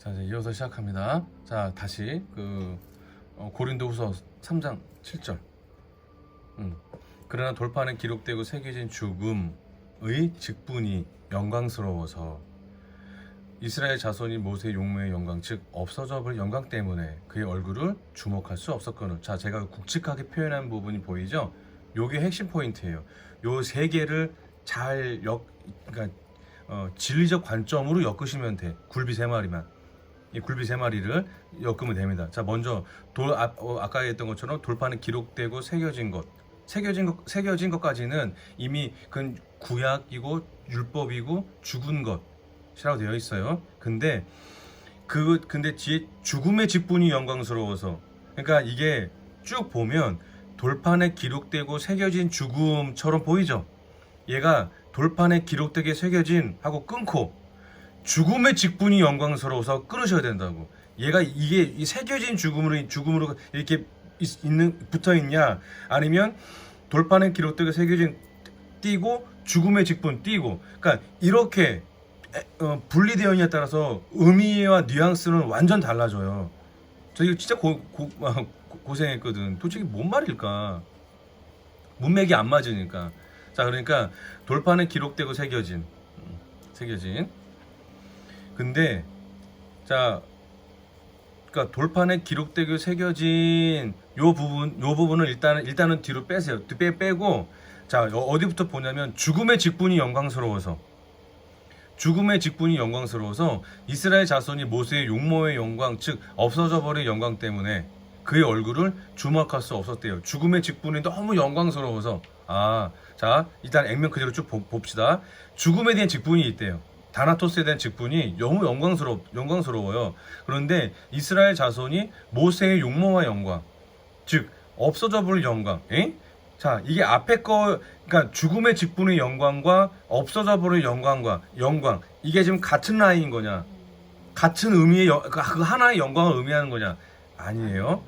자, 이제 이어서 시작합니다. 자, 다시 고린도후서 3장 7절. 그러나 돌판에 기록되고 새겨진 죽음의 직분이 영광스러워서 이스라엘 자손이 모세의 용모의 영광, 즉 없어져 버릴 영광 때문에 그의 얼굴을 주목할 수 없었거늘. 자, 제가 굵직하게 표현한 부분이 보이죠? 요게 핵심 포인트예요. 요 세 개를 잘 진리적 관점으로 엮으시면 돼. 굴비 세 마리만. 이 굴비 세 마리를 엮으면 됩니다. 자, 먼저 아까 했던 것처럼 돌판에 기록되고 새겨진 것까지는 이미 그건 구약이고 율법이고 죽은 것이라고 되어 있어요. 근데 뒤에 죽음의 직분이 영광스러워서, 그러니까 이게 쭉 보면 돌판에 기록되고 새겨진 죽음처럼 보이죠. 얘가 돌판에 기록되게 새겨진 하고 끊고 죽음의 직분이 영광스러워서 끊으셔야 된다고. 이게 이 새겨진 죽음으로 이렇게 붙어 있냐, 아니면 돌판에 기록되게 새겨진 띄고 죽음의 직분 띄고, 그러니까 이렇게 분리되어 있냐에 따라서 의미와 뉘앙스는 완전 달라져요. 저 이거 진짜 고생했거든. 도대체 뭔 말일까? 문맥이 안 맞으니까. 자, 그러니까 돌판에 기록되고 새겨진. 근데 그러니까 돌판에 기록되고 새겨진 요 부분을 일단은 뒤로 빼세요. 빼고, 자, 어디부터 보냐면 죽음의 직분이 영광스러워서 이스라엘 자손이 모세의 용모의 영광, 즉 없어져 버린 영광 때문에 그의 얼굴을 주목할 수 없었대요. 죽음의 직분이 너무 영광스러워서. 자, 일단 액면 그대로 쭉 봅시다. 죽음에 대한 직분이 있대요. 다나토스에 대한 직분이 너무 영광스러워요. 그런데 이스라엘 자손이 모세의 용모와 영광, 즉 없어져 버릴 영광. 자, 이게 앞에 그러니까 죽음의 직분의 영광과 없어져 버릴 영광, 이게 지금 같은 라인인 거냐? 같은 의미의 그 하나의 영광을 의미하는 거냐? 아니에요.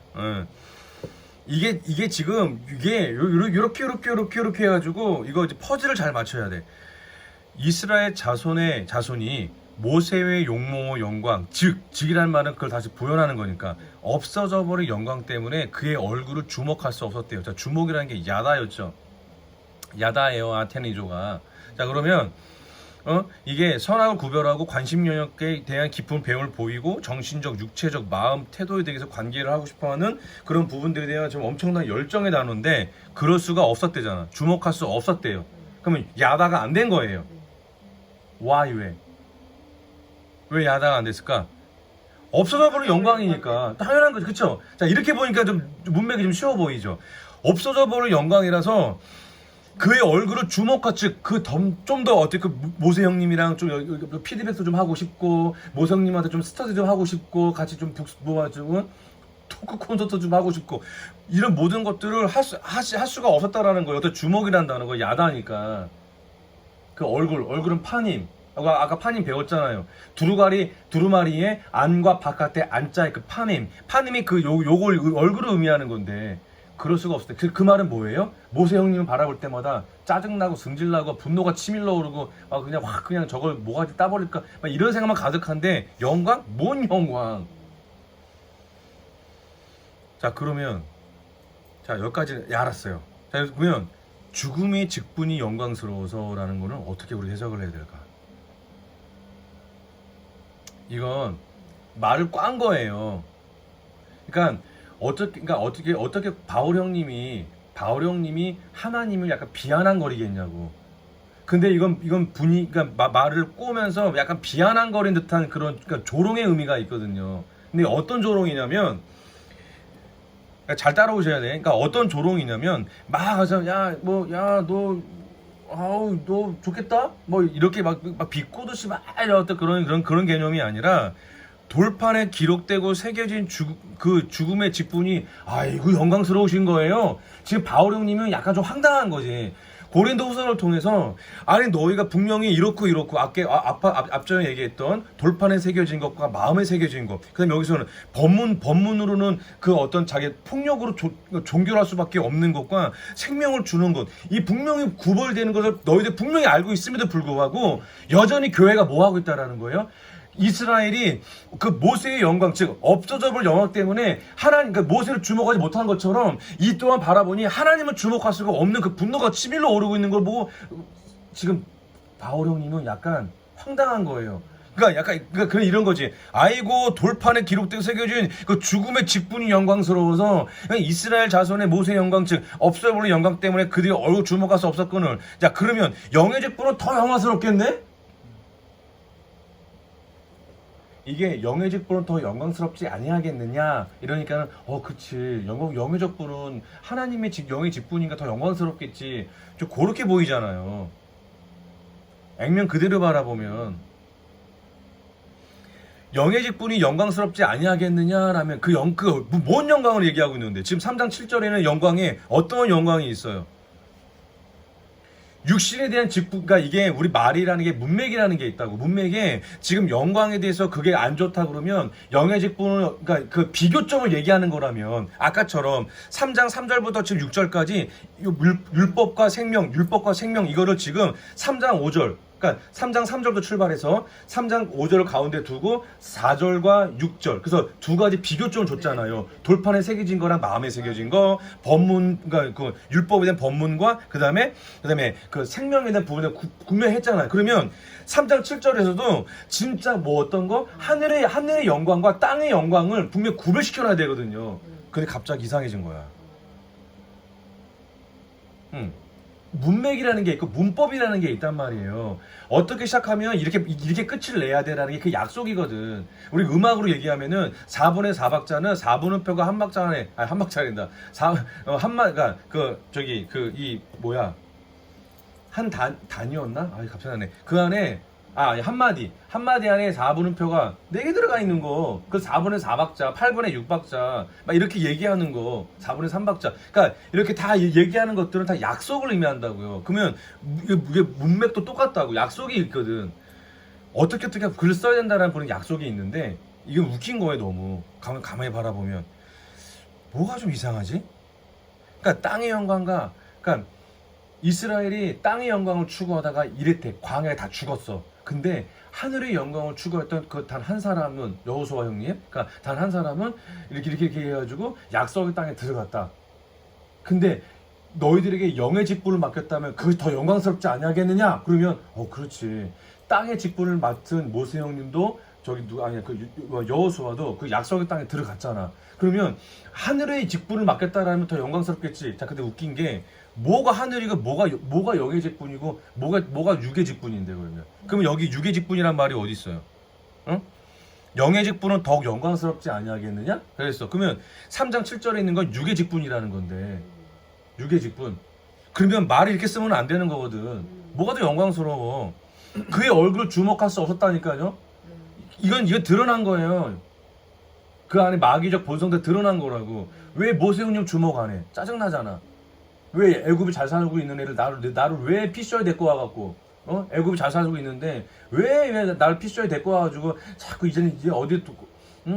이게 지금 이렇게 해가지고 이거 이제 퍼즐을 잘 맞춰야 돼. 이스라엘 자손이 모세의 용모 영광, 즉이라는 말은 그걸 다시 부연하는 거니까 없어져 버린 영광 때문에 그의 얼굴을 주목할 수 없었대요. 자, 주목이라는 게 야다였죠. 야다예요, 아테네이조가. 자, 그러면 이게 선하고 구별하고 관심 영역에 대한 깊은 배움을 보이고 정신적, 육체적, 마음, 태도에 대해서 관계를 하고 싶어하는 그런 부분들에 대한 좀 엄청난 열정의 단어인데 그럴 수가 없었대잖아. 주목할 수 없었대요. 그러면 야다가 안 된 거예요. 왜 야다가 안 됐을까? 없어져 버린 영광이니까. 당연한 거죠. 그쵸? 자, 이렇게 보니까 좀 문맥이 좀 쉬워 보이죠? 없어져 버린 영광이라서 그의 얼굴을 주목하지, 좀 더 어떻게 모세 형님이랑 좀 피드백도 좀 하고 싶고, 모세 형님한테 좀 스터디 좀 하고 싶고, 같이 좀 모아주고, 토크 콘서트 좀 하고 싶고, 이런 모든 것들을 할 수가 없었다라는 거예요. 어떤 주목이란다는 거, 야다니까. 그 얼굴은 파님. 아까 파님 배웠잖아요. 두루마리의 안과 바깥에 안자의 그 파님이 요걸 얼굴을 의미하는 건데, 그럴 수가 없을 때 그 말은 뭐예요? 모세 형님을 바라볼 때마다 짜증나고 승질나고 분노가 치밀러 오르고 그냥 저걸 모가지 따버릴까 막 이런 생각만 가득한데 영광? 뭔 영광? 자, 그러면 여기까지 알았어요. 자, 그러면 죽음의 직분이 영광스러워서라는 거는 어떻게 우리 해석을 해야 될까? 이건 말을 꽌 거예요. 그러니까 어떻게 바울 형님이 하나님을 약간 비아냥거리겠냐고. 근데 이건 그러니까 말을 꼬면서 약간 비아냥거린 듯한 그러니까 조롱의 의미가 있거든요. 근데 어떤 조롱이냐면, 잘 따라오셔야 돼. 그러니까 어떤 조롱이냐면 막 해서 너 좋겠다? 뭐 이렇게 막 비꼬듯이 막 어떤 그런 개념이 아니라, 돌판에 기록되고 새겨진 죽음의 직분이 아이고 영광스러우신 거예요. 지금 바울 형님은 약간 좀 황당한 거지. 고린도후서를 통해서 아니 너희가 분명히 이렇고 앞전에 얘기했던 돌판에 새겨진 것과 마음에 새겨진 것, 그다음에 여기서는 법문으로는 그 어떤 자기 폭력으로 종결할 수밖에 없는 것과 생명을 주는 것, 이 분명히 구별되는 것을 너희들 분명히 알고 있음에도 불구하고 여전히 교회가 뭐 하고 있다라는 거예요? 이스라엘이 그 모세의 영광, 즉 없어져 볼 영광 때문에 하나님, 그러니까 모세를 주목하지 못한 것처럼 이 또한 바라보니 하나님을 주목할 수가 없는 그 분노가 치밀러 오르고 있는 걸 보고 지금 바울 형님은 약간 황당한 거예요. 그러니까 약간 그러니까 이런 거지. 아이고 돌판에 기록되고 새겨진 그 죽음의 직분이 영광스러워서 이스라엘 자손의 모세의 영광, 즉 없어져 볼 영광 때문에 그들이 얼굴 주목할 수 없었거늘. 자, 그러면 영의 직분은 더 영광스럽겠네? 이게 영의 직분은 더 영광스럽지 아니하겠느냐 이러니까는 그치, 영의 직분은 하나님의 영의 직분이니까 더 영광스럽겠지, 좀 그렇게 보이잖아요. 액면 그대로 바라보면 영의 직분이 영광스럽지 아니하겠느냐라면 뭔 영광을 얘기하고 있는데, 지금 3장 7절에는 영광에 어떤 영광이 있어요? 육신에 대한 직분, 그러니까 이게 우리 말이라는 게 문맥이라는 게 있다고. 문맥에 지금 영광에 대해서 그게 안 좋다 그러면 영의 직분을, 그러니까 그 비교점을 얘기하는 거라면 아까처럼 3장 3절부터 지금 6절까지 율법과 생명 이거를 지금 3장 5절, 그러니까 3장 3절부터 출발해서 3장 5절을 가운데 두고 4절과 6절, 그래서 두 가지 비교점을 줬잖아요. 돌판에 새겨진 거랑 마음에 새겨진 거, 법문, 그러니까 그 율법에 대한 법문과 그다음에 그 생명에 대한 부분을 구매했잖아요. 그러면 3장 7절에서도 진짜 뭐 어떤 거 하늘의 영광과 땅의 영광을 분명히 구별시켜놔야 되거든요. 근데 갑자기 이상해진 거야. 문맥이라는 게 있고 문법이라는 게 있단 말이에요. 어떻게 시작하면 이렇게 끝을 내야 돼라는 게 그 약속이거든. 우리 음악으로 얘기하면은 4분의 4박자는 4분음표가 한 박자 안에, 한 박자란다. 그러니까 한 단위였나? 갑자기 나네. 그 안에 한마디 안에 4분음표가 4개 들어가 있는 거. 그 4분의 4박자, 8분의 6박자 막 이렇게 얘기하는 거, 4분의 3박자. 그러니까 이렇게 다 얘기하는 것들은 다 약속을 의미한다고요. 그러면 이게 문맥도 똑같다고. 약속이 있거든. 어떻게 글을 써야 된다는 그런 약속이 있는데 이게 웃긴 거예요. 너무 가만히 바라보면 뭐가 좀 이상하지? 그러니까 땅의 영광과, 그러니까 이스라엘이 땅의 영광을 추구하다가 이랬대. 광야에 다 죽었어. 근데 하늘의 영광을 추구했던 그 단 한 사람은 여호수아 형님, 그러니까 단 한 사람은 이렇게 해가지고 약속의 땅에 들어갔다. 근데 너희들에게 영의 직분을 맡겼다면 그것이 더 영광스럽지 아니하겠느냐? 그러면 그렇지. 땅의 직분을 맡은 모세 형님도 여호수아도 그 약속의 땅에 들어갔잖아. 그러면 하늘의 직분을 맡겼다라면 더 영광스럽겠지. 자, 근데 웃긴 게 뭐가 하늘이고 뭐가 영의 직분이고 뭐가 육의 직분인데 그러면 여기 육의 직분이란 말이 어디 있어요? 응? 영의 직분은 더욱 영광스럽지 아니하겠느냐? 그랬어. 그러면 3장 7절에 있는 건 육의 직분이라는 건데, 육의 직분. 그러면 말을 이렇게 쓰면 안 되는 거거든. 뭐가 더 영광스러워? 그의 얼굴을 주목할 수 없었다니까요. 이건 드러난 거예요. 그 안에 마귀적 본성도 드러난 거라고. 왜 모세 형님 주목 안 해? 짜증나잖아. 왜 애굽이 잘 살고 있는 애를 나를 왜 피셔에 데리고 와갖고, 애굽이 잘 살고 있는데 왜 나를 피셔에 데리고 와가지고 자꾸 이제 어디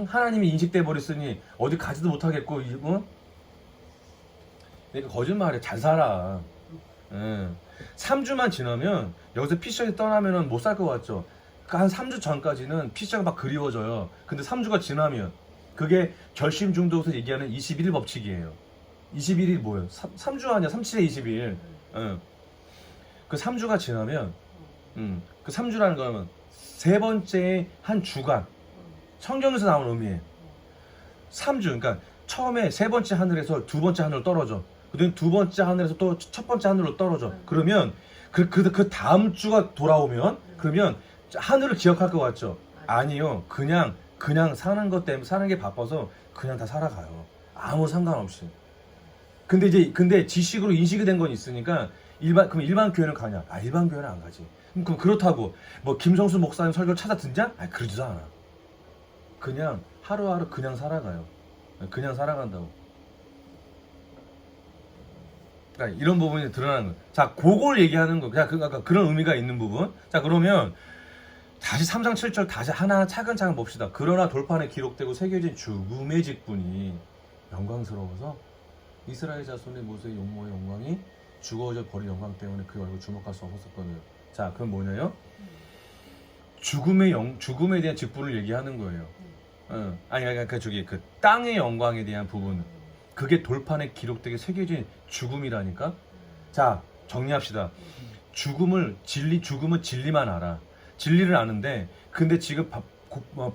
하나님이 인식돼 버렸으니 어디 가지도 못하겠고, 그러니까 거짓말해. 잘 살아. 3주만 지나면 여기서 피셔에 떠나면은 못 살 것 같죠. 한 3주 전까지는 피셔가 막 그리워져요. 근데 3주가 지나면 그게 결심 중독에서 얘기하는 21일 법칙이에요. 21일이 뭐예요? 3주 아니야? 37에 22일. 그 3주가 지나면, 그 3주라는 거는 세 번째 한 주간. 성경에서 나온 의미예요. 3주, 그러니까 처음에 세 번째 하늘에서 두 번째 하늘로 떨어져. 그다음 두 번째 하늘에서 또 첫 번째 하늘로 떨어져. 그러면 그 다음 주가 돌아오면, 그러면 하늘을 기억할 것 같죠? 아니요. 그냥 사는 것 때문에, 사는 게 바빠서 그냥 다 살아가요. 아무 상관없이. 근데 지식으로 인식이 된 건 있으니까 그럼 일반 교회는 가냐? 일반 교회는 안 가지. 그럼 그렇다고 뭐 김성수 목사님 설교를 찾아 듣냐? 그러지도 않아. 그냥 하루하루 그냥 살아가요. 그냥 살아간다고. 그러니까 이런 부분이 드러나는 거예요. 자, 그걸 얘기하는 거. 그냥 그런 의미가 있는 부분. 자, 그러면 다시 3장 7절 다시 하나 차근차근 봅시다. 그러나 돌판에 기록되고 새겨진 죽음의 직분이 영광스러워서 이스라엘 자손의 모세의 용모의 영광이 죽어져 버린 영광 때문에 그 얼굴 주목할 수 없었거든요. 자, 그럼 뭐냐요? 죽음에 대한 직분을 얘기하는 거예요. 아니 저기 그 땅의 영광에 대한 부분은 그게 돌판에 기록되게 새겨진 죽음이라니까. 자, 정리합시다. 죽음은 진리만 알아. 진리를 아는데, 근데 지금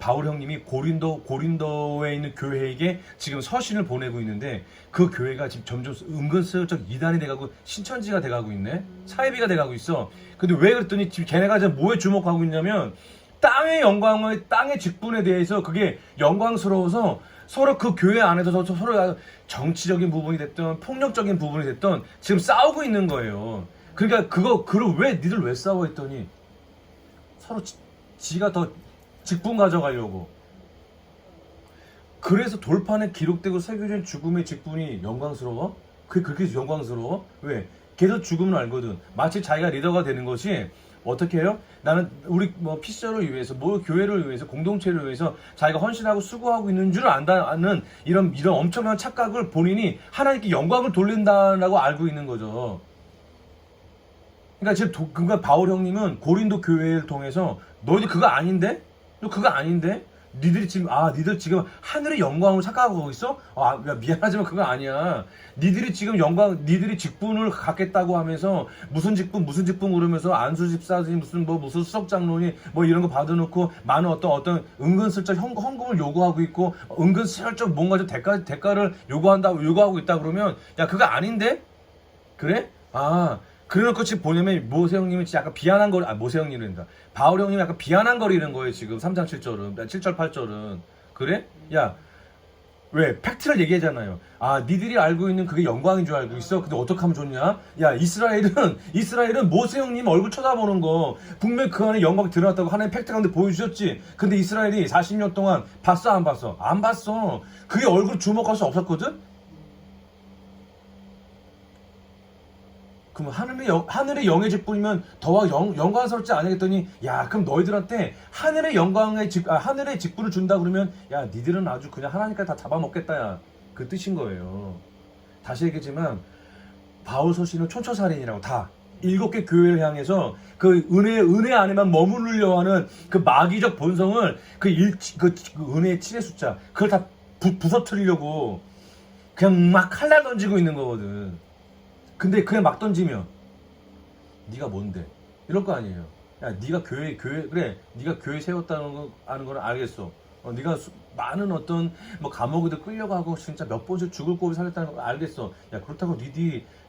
바울 형님이 고린도에 있는 교회에게 지금 서신을 보내고 있는데, 그 교회가 지금 점점 은근슬쩍 이단이 돼가고 신천지가 돼가고 있네. 사이비가 돼가고 있어. 근데 왜 그랬더니 지금 걔네가 지금 뭐에 주목하고 있냐면 땅의 영광의 땅의 직분에 대해서 그게 영광스러워서 서로 그 교회 안에서 서로 정치적인 부분이 됐든 폭력적인 부분이 됐든 지금 싸우고 있는 거예요. 그러니까 그걸 니들 왜 싸워 했더니 서로 지가 더 직분 가져가려고. 그래서 돌판에 기록되고 새겨진 죽음의 직분이 영광스러워? 그게 그렇게 영광스러워? 왜? 걔도 죽음을 알거든. 마치 자기가 리더가 되는 것이 어떻게 해요? 나는 우리 피셔를 위해서, 교회를 위해서, 공동체를 위해서 자기가 헌신하고 수고하고 있는 줄 안다는 이런 엄청난 착각을 본인이 하나님께 영광을 돌린다라고 알고 있는 거죠. 그러니까 지금 그러니까 바울 형님은 고린도 교회를 통해서 너희들 그거 아닌데? 너 그거 아닌데? 니들 지금 하늘의 영광을 착각하고 있어? 야, 미안하지만 그거 아니야. 니들이 직분을 갖겠다고 하면서 무슨 직분 그러면서 안수 집사지 무슨 수석 장로니 이런 거 받아놓고 많은 어떤 은근슬쩍 헌금을 요구하고 있고 은근슬쩍 뭔가 좀 대가를 요구하고 있다 그러면 야, 그거 아닌데? 그래? 그래놓고 지금 보냐면 모세 형님은 진짜 약간 비아난 거리, 모세 형님이란다. 바울 형님이 약간 비아난 거리는 거예요, 지금 3장 7절은. 7절 8절은. 그래? 야, 왜? 팩트를 얘기하잖아요. 니들이 알고 있는 그게 영광인 줄 알고 있어? 근데 어떻게 하면 좋냐? 야, 이스라엘은 모세 형님 얼굴 쳐다보는 거, 분명히 그 안에 영광이 드러났다고 하나님 팩트 가운데 보여주셨지. 근데 이스라엘이 40년 동안 봤어, 안 봤어? 안 봤어. 그게 얼굴 주목할 수 없었거든? 그럼 하늘의 영의 직분이면 더와 영광스럽지 않겠더니, 야, 그럼 너희들한테 하늘의 하늘의 직분을 준다 그러면, 야, 니들은 아주 그냥 하나님까지 다 잡아먹겠다, 야. 그 뜻인 거예요. 다시 얘기했지만, 바울 서신은 촌철살인이라고 다. 7개 교회를 향해서 그 은혜 안에만 머무르려 하는 그 마귀적 본성을 그 은혜의 7의 숫자, 그걸 다 부서뜨리려고 그냥 막 칼날 던지고 있는 거거든. 근데 그냥 막 던지면 네가 뭔데? 이럴 거 아니에요. 야, 네가 교회 그래. 네가 교회 세웠다는 거 아는 거는 알겠어. 네가 많은 어떤 감옥에도 끌려가고 진짜 몇 번씩 죽을 고비 살렸다는 거 알겠어. 야, 그렇다고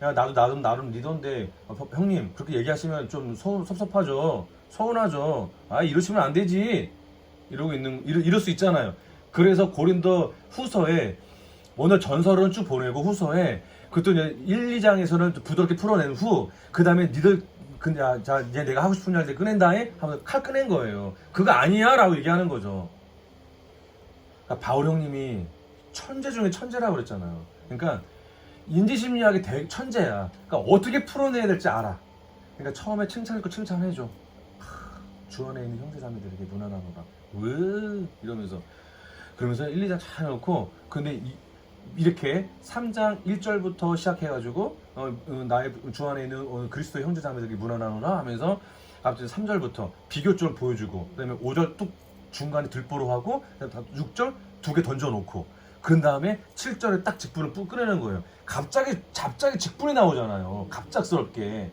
야, 나도 나름 리더인데 형님 그렇게 얘기하시면 좀 섭섭하죠. 서운하죠. 이러시면 안 되지. 이럴 수 있잖아요. 그래서 고린도 후서에 오늘 전설은 쭉 보내고 후서에 그것도 이제 1, 2장에서는 부드럽게 풀어낸 후, 그 다음에 니들, 이제 내가 하고 싶은 일 이제 꺼낸다에 하면서 칼 꺼낸 거예요. 그거 아니야? 라고 얘기하는 거죠. 그러니까 바울 형님이 천재 중에 천재라고 그랬잖아요. 그러니까 인지심리학의 천재야. 그러니까 어떻게 풀어내야 될지 알아. 그러니까 처음에 칭찬해줘. 주 안에 있는 형제자매들에게 무난하노라. 왜? 이러면서. 그러면서 1, 2장 잘 해놓고, 근데 이렇게 3장 1절부터 시작해가지고 나의 주 안에 있는 그리스도의 형제자매들에게 무난하노라 하면서 갑자기 3절부터 비교점을 보여주고, 그 다음에 5절 뚝 중간에 들보로 하고 6절 2개 던져놓고, 그 다음에 7절에 딱 직분을 ปุ๊ 꺼내는 거예요. 갑자기 직분이 나오잖아요. 갑작스럽게.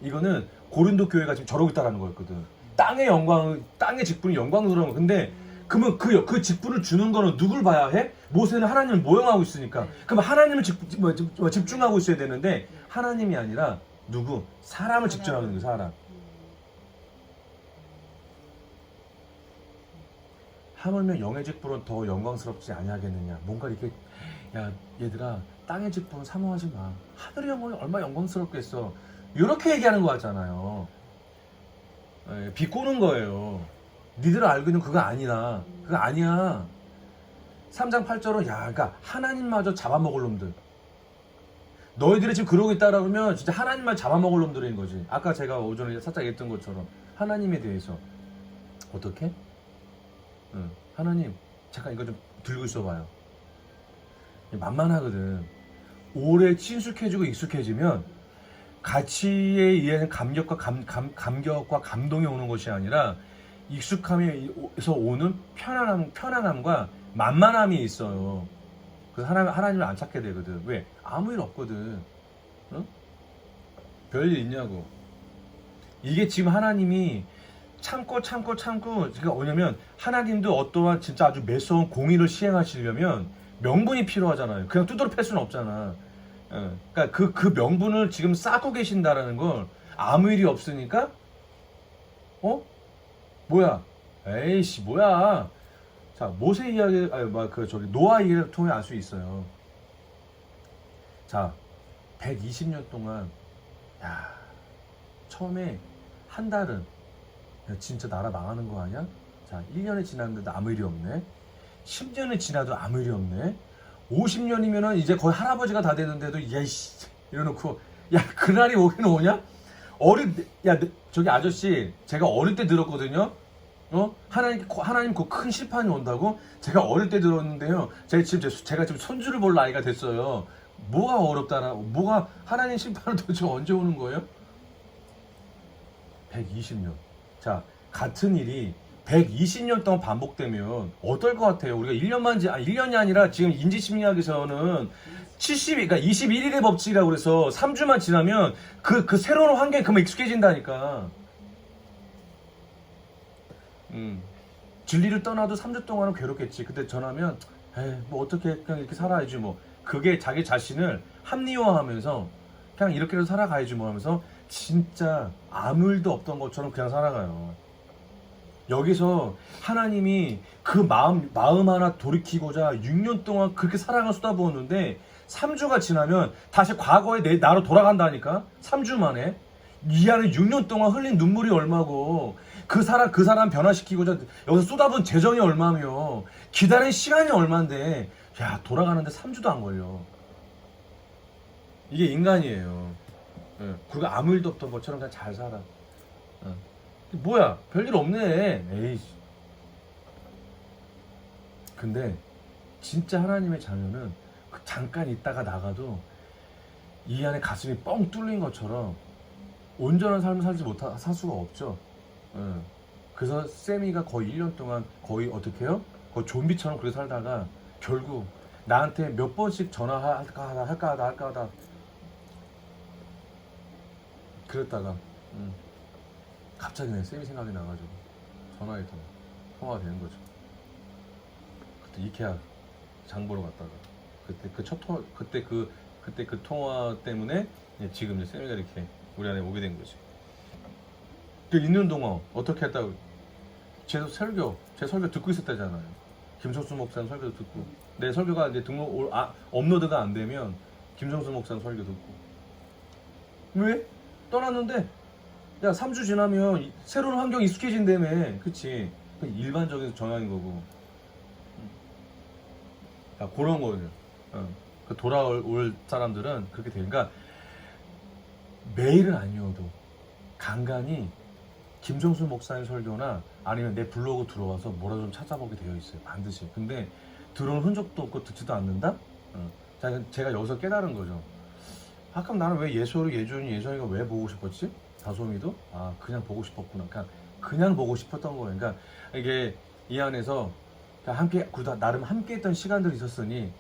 이거는 고린도 교회가 지금 저러고 있다라는 거였거든. 땅의 직분이 영광스러운 거. 근데 그러면 그 직분을 주는 거는 누굴 봐야 해? 모세는 하나님을 모형하고 있으니까. 그럼 하나님을 집중하고 있어야 되는데, 하나님이 아니라 사람을 집중하는 거예요. 사람. 하물며 영의 직분은 더 영광스럽지 아니하겠느냐. 뭔가 이렇게, 야, 얘들아, 땅의 직분은 사모하지 마. 하늘의 영광이 얼마나 영광스럽겠어. 이렇게 얘기하는 거 같잖아요. 비꼬는 거예요. 니들 알고 있는 그거 아니라. 그거 아니야. 3장 8절은 그러니까 하나님마저 잡아먹을 놈들. 너희들이 지금 그러고 있다라 그러면 진짜 하나님만 잡아먹을 놈들인 거지. 아까 제가 오전에 살짝 얘기했던 것처럼 하나님에 대해서 어떻게? 하나님 잠깐 이거 좀 들고 있어봐요. 만만하거든. 오래 친숙해지고 익숙해지면 가치에 의한 감격과 감동이 오는 것이 아니라 익숙함에서 오는 편안함과 만만함이 있어요. 그래서 하나님을 안 찾게 되거든. 왜? 아무 일 없거든. 어? 별일 있냐고. 이게 지금 하나님이 참고 그러니까 뭐냐면 하나님도 어떠한 진짜 아주 매서운 공의를 시행하시려면 명분이 필요하잖아요. 그냥 두드러 팰 수는 없잖아. 그러니까 그 명분을 지금 쌓고 계신다라는 걸 아무 일이 없으니까 뭐야? 에이씨 뭐야? 자 모세 이야기 노아 이야기를 통해 알 수 있어요. 자 120년 동안 야 처음에 한 달은 야, 진짜 나라 망하는 거 아니야? 자 1년이 지났는데도 아무 일이 없네. 10년이 지나도 아무 일이 없네. 50년이면은 이제 거의 할아버지가 다 되는데도 야이씨 이러놓고 야 그날이 오긴 오냐? 저기 아저씨 제가 어릴 때 들었거든요. 하나님 그 큰 심판이 온다고 제가 어릴 때 들었는데요. 제가 지금 손주를 볼 나이가 됐어요. 뭐가 어렵다나 뭐가 하나님 심판은 도대체 언제 오는 거예요? 120년. 자 같은 일이 120년 동안 반복되면 어떨 것 같아요? 우리가 1년이 아니라 지금 인지심리학에서는 그러니까 21일의 법칙이라고 그래서 3주만 지나면 그 새로운 환경에 그만 익숙해진다니까. 진리를 떠나도 3주 동안은 괴롭겠지. 그때 전하면 에이 뭐 어떻게 그냥 이렇게 살아야지 뭐. 그게 자기 자신을 합리화하면서 그냥 이렇게라도 살아가야지 뭐 하면서 진짜 아무 일도 없던 것처럼 그냥 살아가요. 여기서 하나님이 그 마음 하나 돌이키고자 6년 동안 그렇게 사랑을 쏟아부었는데 3주가 지나면 다시 과거의 나로 돌아간다니까. 3주 만에. 이 안에 6년 동안 흘린 눈물이 얼마고 그 사람 변화시키고자 여기서 쏟아부은 재정이 얼마며 기다린 시간이 얼만데 야 돌아가는데 3주도 안 걸려. 이게 인간이에요. 그리고 아무 일도 없던 것처럼 그냥 잘 살아. 뭐야 별일 없네. 에이씨. 근데 진짜 하나님의 자녀는 잠깐 있다가 나가도 이 안에 가슴이 뻥 뚫린 것처럼 온전한 삶을 살 수가 없죠. 그래서 세미가 거의 1년 동안 거의 어떻게 해요? 거의 좀비처럼 그렇게 살다가 결국 나한테 몇 번씩 전화할까 하다 그랬다가 갑자기 내 쌤이 생각이 나가지고 전화했더니 통화가 되는 거죠. 그때 이케아 장 보러 갔다가 그때 그 통화 때문에 지금 이제 쌤이가 이렇게 우리 안에 오게 된 거지. 그 있는 동안 어떻게 했다고 제 설교 듣고 있었다잖아요. 김성수 목사님 설교 듣고 내 설교가 이제 업로드가 안 되면 김성수 목사님 설교 듣고 왜? 떠났는데 야 3주 지나면 새로운 환경이 익숙해진다며. 그치? 일반적인 정황인 거고. 야, 그런 거죠. 그 돌아올 사람들은 그렇게 되니까 매일은 아니어도 간간히 김종수 목사님 설교나 아니면 내 블로그 들어와서 뭐라 좀 찾아보게 되어 있어요. 반드시. 근데 들어온 흔적도 없고 듣지도 않는다? 제가 여기서 깨달은 거죠. 아까 나는 왜 예전이가 왜 보고 싶었지? 다솜이도? 그냥 보고 싶었구나. 그냥 보고 싶었던 거예요. 그러니까 이게 이 안에서 나름 함께 했던 시간들이 있었으니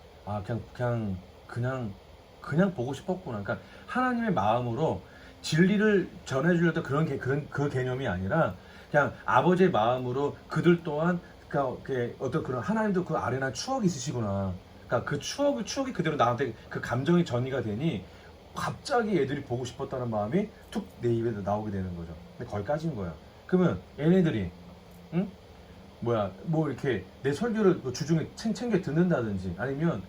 그냥 보고 싶었구나. 그러니까 하나님의 마음으로 진리를 전해주려던 그 개념이 아니라 그냥 아버지의 마음으로 그들 또한 어떤 그런 하나님도 그 아련한 추억이 있으시구나. 그러니까 그 추억이 그대로 나한테 그 감정이 전이가 되니 갑자기 애들이 보고 싶었다는 마음이 툭 내 입에 나오게 되는 거죠. 근데 거기까지인 거야. 그러면 얘네들이 뭐 이렇게 내 설교를 주중에 챙겨 듣는다든지 아니면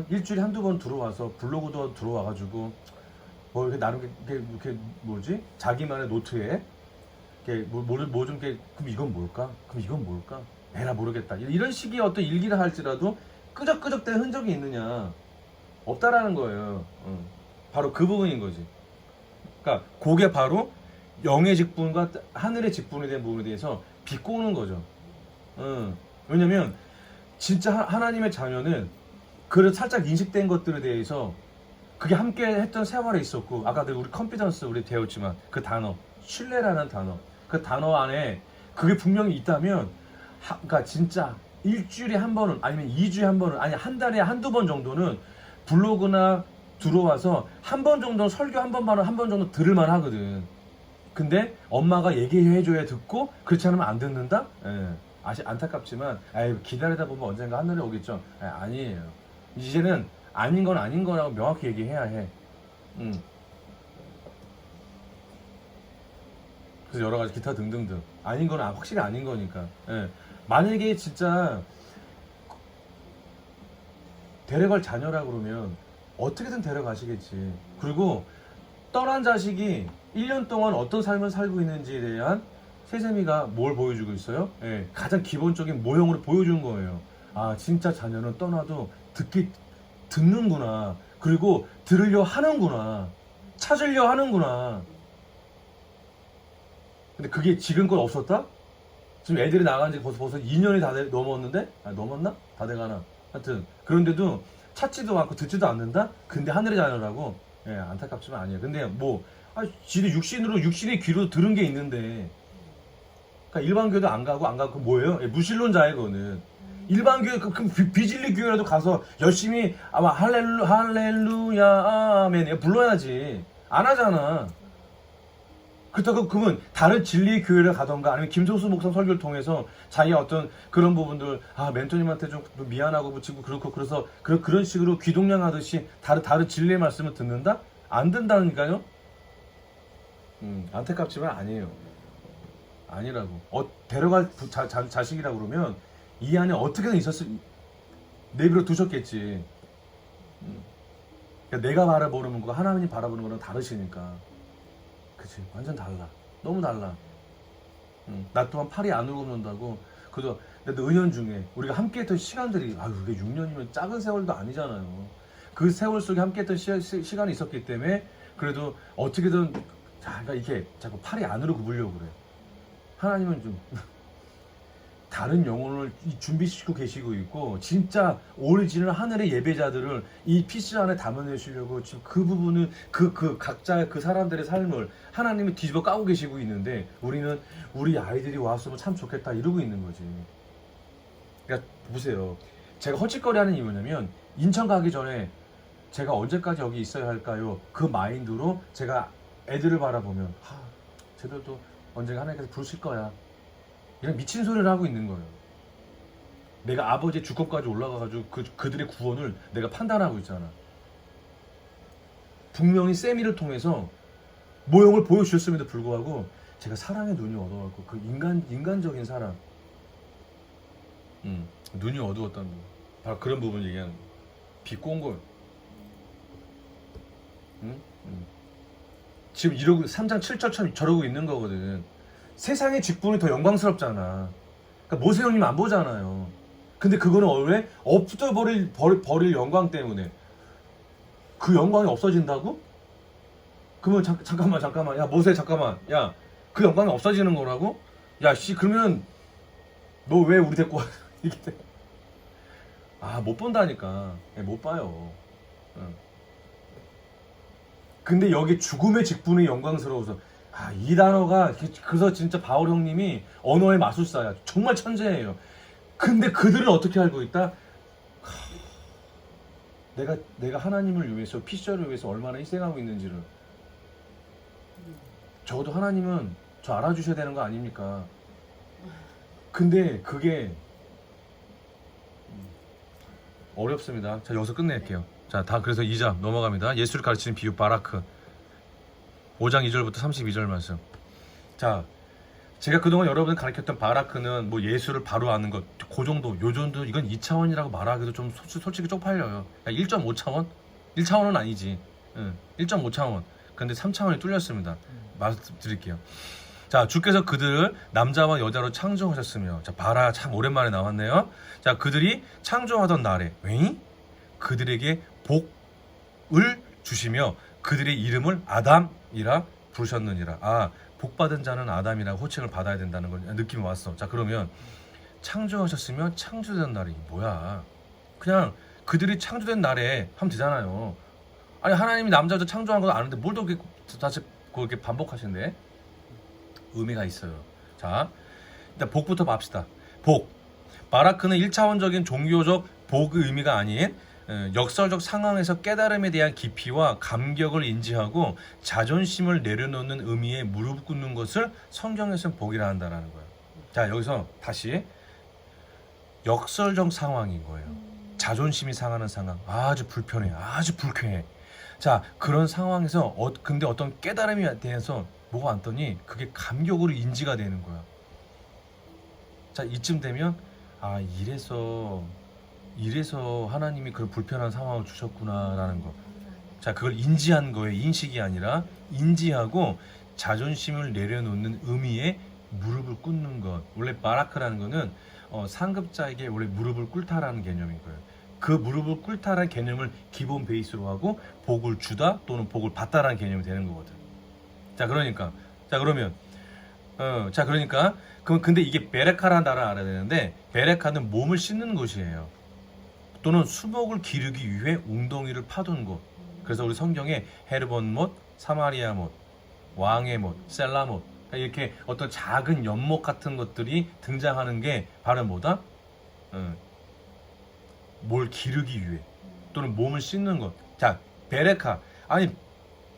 일주일에 한두 번 들어와서 블로그도 들어와가지고 뭐 이렇게 나름 이렇게 뭐지 자기만의 노트에 뭐 좀 그럼 이건 뭘까? 에라 모르겠다. 이런 식의 어떤 일기를 할지라도 끄적끄적된 흔적이 있느냐? 없다라는 거예요. 바로 그 부분인 거지. 그러니까 그게 바로 영의 직분과 하늘의 직분에 대한 부분에 대해서 비꼬는 거죠. 왜냐면 진짜 하나님의 자녀는 살짝 인식된 것들에 대해서 그게 함께 했던 세월에 있었고, 아까 우리 컨피던스 우리 배웠지만 그 단어, 신뢰라는 단어, 그 단어 안에 그게 분명히 있다면, 그러니까 진짜 일주일에 한 번은, 아니면 2주에 한 번은, 아니 한 달에 한두 번 정도는 블로그나 들어와서 한 번 정도 설교 한 번 정도 들을만 하거든. 근데 엄마가 얘기해줘야 듣고, 그렇지 않으면 안 듣는다? 예. 안타깝지만, 기다리다 보면 언젠가 하늘에 오겠죠. 아니에요. 이제는 아닌 건 아닌 거라고 명확히 얘기해야 해. 그래서 여러 가지 기타 등등등. 아닌 건 확실히 아닌 거니까. 예. 만약에 진짜 데려갈 자녀라 그러면 어떻게든 데려가시겠지. 그리고 떠난 자식이 1년 동안 어떤 삶을 살고 있는지에 대한 세세미가 뭘 보여주고 있어요? 예, 가장 기본적인 모형으로 보여주는 거예요. 아, 진짜 자녀는 떠나도 듣는구나. 그리고 들으려 하는구나. 찾으려 하는구나. 근데 그게 지금껏 없었다? 지금 애들이 나간 지 벌써 2년이 다 넘었는데? 넘었나? 다 돼가나? 하여튼 그런데도 찾지도 않고 듣지도 않는다? 근데 하늘의 자녀라고? 예, 안타깝지만 아니에요. 근데 지도 육신의 귀로 들은 게 있는데, 그러니까 일반 교회도 안 가고 뭐예요? 예, 무신론자예요, 그거는. 일반 교회, 비진리 교회라도 가서 열심히 아마 할렐루야 아멘 불러야지. 안 하잖아. 그렇다고 그러면 다른 진리 교회를 가던가, 아니면 김종수 목사 설교를 통해서 자기가 어떤 그런 부분들, 멘토님한테 좀 미안하고 묻히고 그렇고, 그래서 그런 식으로 귀동냥하듯이 다른 진리의 말씀을 듣는다? 안 된다니까요. 안타깝지만 아니에요. 아니라고. 데려갈 자식이라고 그러면 이 안에 어떻게든 내버려 두셨겠지. 그러니까 내가 바라보는 것과 하나님이 바라보는 거랑 다르시니까. 그치, 완전 달라. 너무 달라. 나 또한 팔이 안으로 굽는다고. 그래서 은연중에 우리가 함께했던 시간들이, 그게 6년이면 작은 세월도 아니잖아요. 그 세월 속에 함께했던 시간이 있었기 때문에 그래도 어떻게든, 그러니까 이게 자꾸 팔이 안으로 굽으려고 그래. 하나님은 좀 다른 영혼을 준비시키고 계시고 있고, 진짜 오리지널 하늘의 예배자들을 이 PC 안에 담아내시려고 지금 그 부분은 각자 그 사람들의 삶을 하나님이 뒤집어 까고 계시고 있는데, 우리는 우리 아이들이 왔으면 참 좋겠다 이러고 있는 거지. 그러니까 보세요. 제가 헛짓거리 하는 이유냐면, 인천 가기 전에 제가 언제까지 여기 있어야 할까요? 그 마인드로 제가 애들을 바라보면, 쟤들도 언젠가 하나님께서 부르실 거야. 이런 미친 소리를 하고 있는 거예요. 내가 아버지의 주권까지 올라가가지고 그들의 구원을 내가 판단하고 있잖아. 분명히 세미를 통해서 모형을 보여주셨음에도 불구하고 제가 사랑의 눈이 어두워갖고, 그 인간적인 사랑, 눈이 어두웠다는 거. 바로 그런 부분을 얘기하는 거. 비꼰 걸. 지금 이러고 3장 7절처럼 저러고 있는 거거든. 세상의 직분이 더 영광스럽잖아. 그러니까 모세형님 안 보잖아요. 근데 그거는 왜? 버릴 영광 때문에. 그 영광이 없어진다고? 그러면 잠깐만. 야, 모세 잠깐만. 야, 그 영광이 없어지는 거라고? 야, 그러면 너 왜 우리 데리고 와? 이게 돼. 못 본다니까. 못 봐요. 근데 여기 죽음의 직분이 영광스러워서, 이 단어가, 그래서 진짜 바울 형님이 언어의 마술사야. 정말 천재예요. 근데 그들은 어떻게 알고 있다? 내가 하나님을 위해서, 피셔를 위해서 얼마나 희생하고 있는지를. 적어도 하나님은 저 알아주셔야 되는 거 아닙니까? 근데 그게 어렵습니다. 자, 여기서 끝낼게요. 자, 그래서 2장 넘어갑니다. 예수를 가르치는 비유 바라크. 5장 2절부터 32절 말씀. 자, 제가 그동안 여러분을 가르쳤던 바라크는 예수를 바로 아는 것, 그 정도, 요 정도, 이건 2차원이라고 말하기도 좀 솔직히 쪽팔려요. 1.5차원? 1차원은 아니지. 1.5차원. 근데 3차원이 뚫렸습니다. 말씀드릴게요. 자, 주께서 그들을 남자와 여자로 창조하셨으며, 자, 바라 참 오랜만에 나왔네요. 자, 그들이 창조하던 날에, 그들에게 복을 주시며 그들의 이름을 아담이라 부르셨느니라. 복받은 자는 아담이라고 호칭을 받아야 된다는 걸 느낌이 왔어. 자, 그러면 창조하셨으면 창조된 날이 뭐야? 그냥 그들이 창조된 날에 하면 되잖아요. 아니 하나님이 남자 여자 창조한 건 아는데 뭘 또 다시 그렇게 반복하시는데? 의미가 있어요. 자, 일단 복부터 봅시다. 복. 바라크는 1차원적인 종교적 복의 의미가 아닌 역설적 상황에서 깨달음에 대한 깊이와 감격을 인지하고 자존심을 내려놓는 의미에 무릎 꿇는 것을 성경에서는 복이라 한다는 거예요. 자, 여기서 다시 역설적 상황인 거예요. 자존심이 상하는 상황. 아주 불편해. 아주 불쾌해. 자, 그런 상황에서 근데 어떤 깨달음에 대해서 뭐가 왔더니 그게 감격으로 인지가 되는 거야. 자, 이쯤 되면 아, 이래서 하나님이 그런 불편한 상황을 주셨구나라는 거. 자, 그걸 인지한 거예요. 인식이 아니라 인지하고 자존심을 내려놓는 의미에 무릎을 꿇는 것. 원래 바라크라는 거는 상급자에게 원래 무릎을 꿇다라는 개념인 거예요. 그 무릎을 꿇다라는 개념을 기본 베이스로 하고 복을 주다 또는 복을 받다라는 개념이 되는 거거든. 자, 그러니까 근데 이게 베레카라는 단어를 알아야 되는데 베레카는 몸을 씻는 곳이에요. 또는 수목을 기르기 위해 웅덩이를 파둔 곳. 그래서 우리 성경에 헤르본못, 사마리아못, 왕의못, 셀라못 이렇게 어떤 작은 연못 같은 것들이 등장하는 게 바로 뭐다? 뭘 기르기 위해 또는 몸을 씻는 것. 자, 베레카. 아니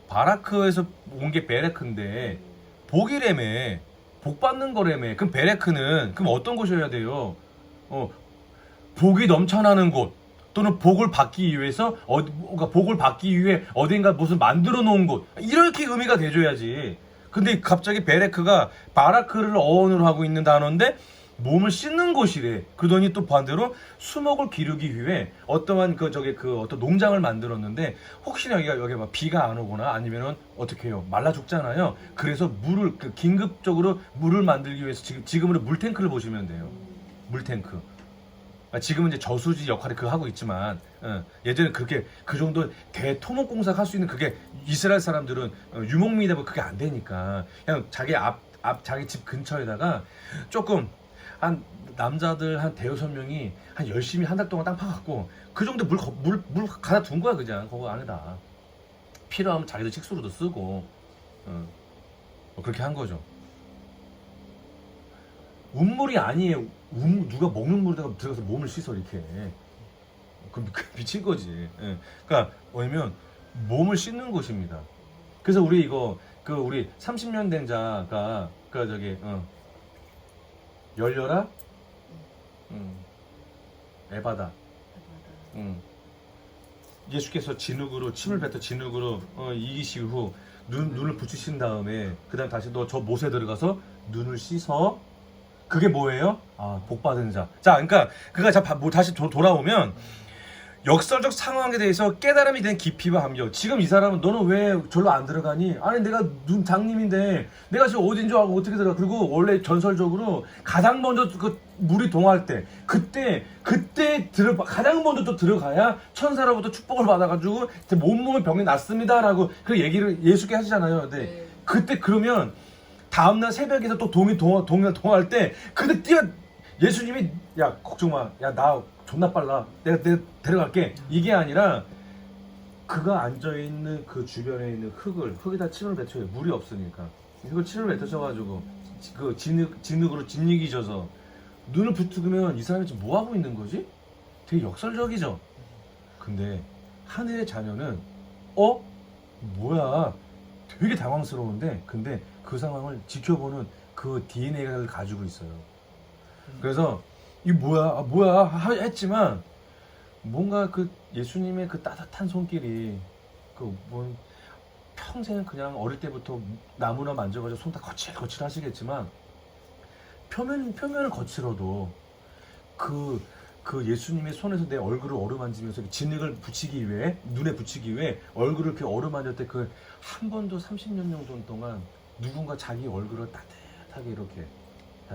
바라크에서 온 게 베레크인데 복이래매. 복 받는 거래매. 그럼 베레크는 그럼 어떤 곳이어야 돼요? 복이 넘쳐나는 곳 또는 복을 받기 위해서 그러니까 복을 받기 위해 어딘가 무슨 만들어 놓은 곳 이렇게 의미가 돼줘야지. 근데 갑자기 베레크가 바라크를 어원으로 하고 있는 단어인데 몸을 씻는 곳이래. 그러더니 또 반대로 수목을 기르기 위해 어떠한 어떤 농장을 만들었는데 혹시나 여기 막 비가 안 오거나 아니면은 어떻게 해요? 말라 죽잖아요. 그래서 물을 긴급적으로 물을 만들기 위해서 지금은 물탱크를 보시면 돼요. 물탱크. 지금은 이제 저수지 역할을 하고 있지만 예전에 그렇게 그 정도 대토목공사를 할 수 있는 그게 이스라엘 사람들은 유목민이다 보면 그게 안 되니까 그냥 자기 집 근처에다가 조금 한 남자들 한 대여섯 명이 한 열심히 한 달 동안 땅 파갖고 그 정도 물 가다 둔 거야. 그냥 그거 안에다 필요하면 자기들 식수로도 쓰고 그렇게 한 거죠. 운물이 아니에요. 누가 먹는 물에다가 들어가서 몸을 씻어 이렇게. 그럼 미친 거지. 그러니까 뭐냐면 몸을 씻는 곳입니다. 그래서 우리 우리 30년 된 자가 열려라. 에바다. 예수께서 진흙으로 침을 뱉어 진흙으로 이기시 후 눈을 붙이신 다음에 그다음 다시 너 저 못에 들어가서 눈을 씻어. 그게 뭐예요? 아, 복 받은 자. 자, 그러니까 다시 돌아오면 역설적 상황에 대해서 깨달음이 된 깊이와 감격. 지금 이 사람은 너는 왜 절로 안 들어가니? 아니 내가 눈 장님인데 내가 지금 어딘 줄 알고 어떻게 들어가? 그리고 원래 전설적으로 가장 먼저 그 물이 동할 때 그때 가장 먼저 또 들어가야 천사로부터 축복을 받아가지고 몸몸의 병이 낫습니다라고 그 얘기를 예수께 하시잖아요. 근데 그때 그러면 다음날 새벽에서 또 동할 때 그때 예수님이 야 걱정 마. 야 나 존나 빨라. 내가 데려갈게. 이게 아니라 그가 앉아있는 그 주변에 있는 흙에다 침을 뱉어요. 물이 없으니까. 이걸 침을 뱉으셔가지고 그 진흙으로 진흙이 져서 눈을 부트으면 이 사람이 지금 뭐 하고 있는 거지? 되게 역설적이죠. 근데 하늘의 자녀는 뭐야? 되게 당황스러운데 근데 그 상황을 지켜보는 그 DNA를 가지고 있어요. 그래서 이 뭐야 했지만 뭔가 그 예수님의 그 따뜻한 손길이 평생 그냥 어릴 때부터 나무나 만져가지고 손 다 거칠 하시겠지만 표면을 거칠어도 그 예수님의 손에서 내 얼굴을 어루만지면서 진흙을 붙이기 위해 눈에 붙이기 위해 얼굴을 이렇게 어루만질 때 그 한 번도 30년 정도 동안 누군가 자기 얼굴을 따뜻하게 이렇게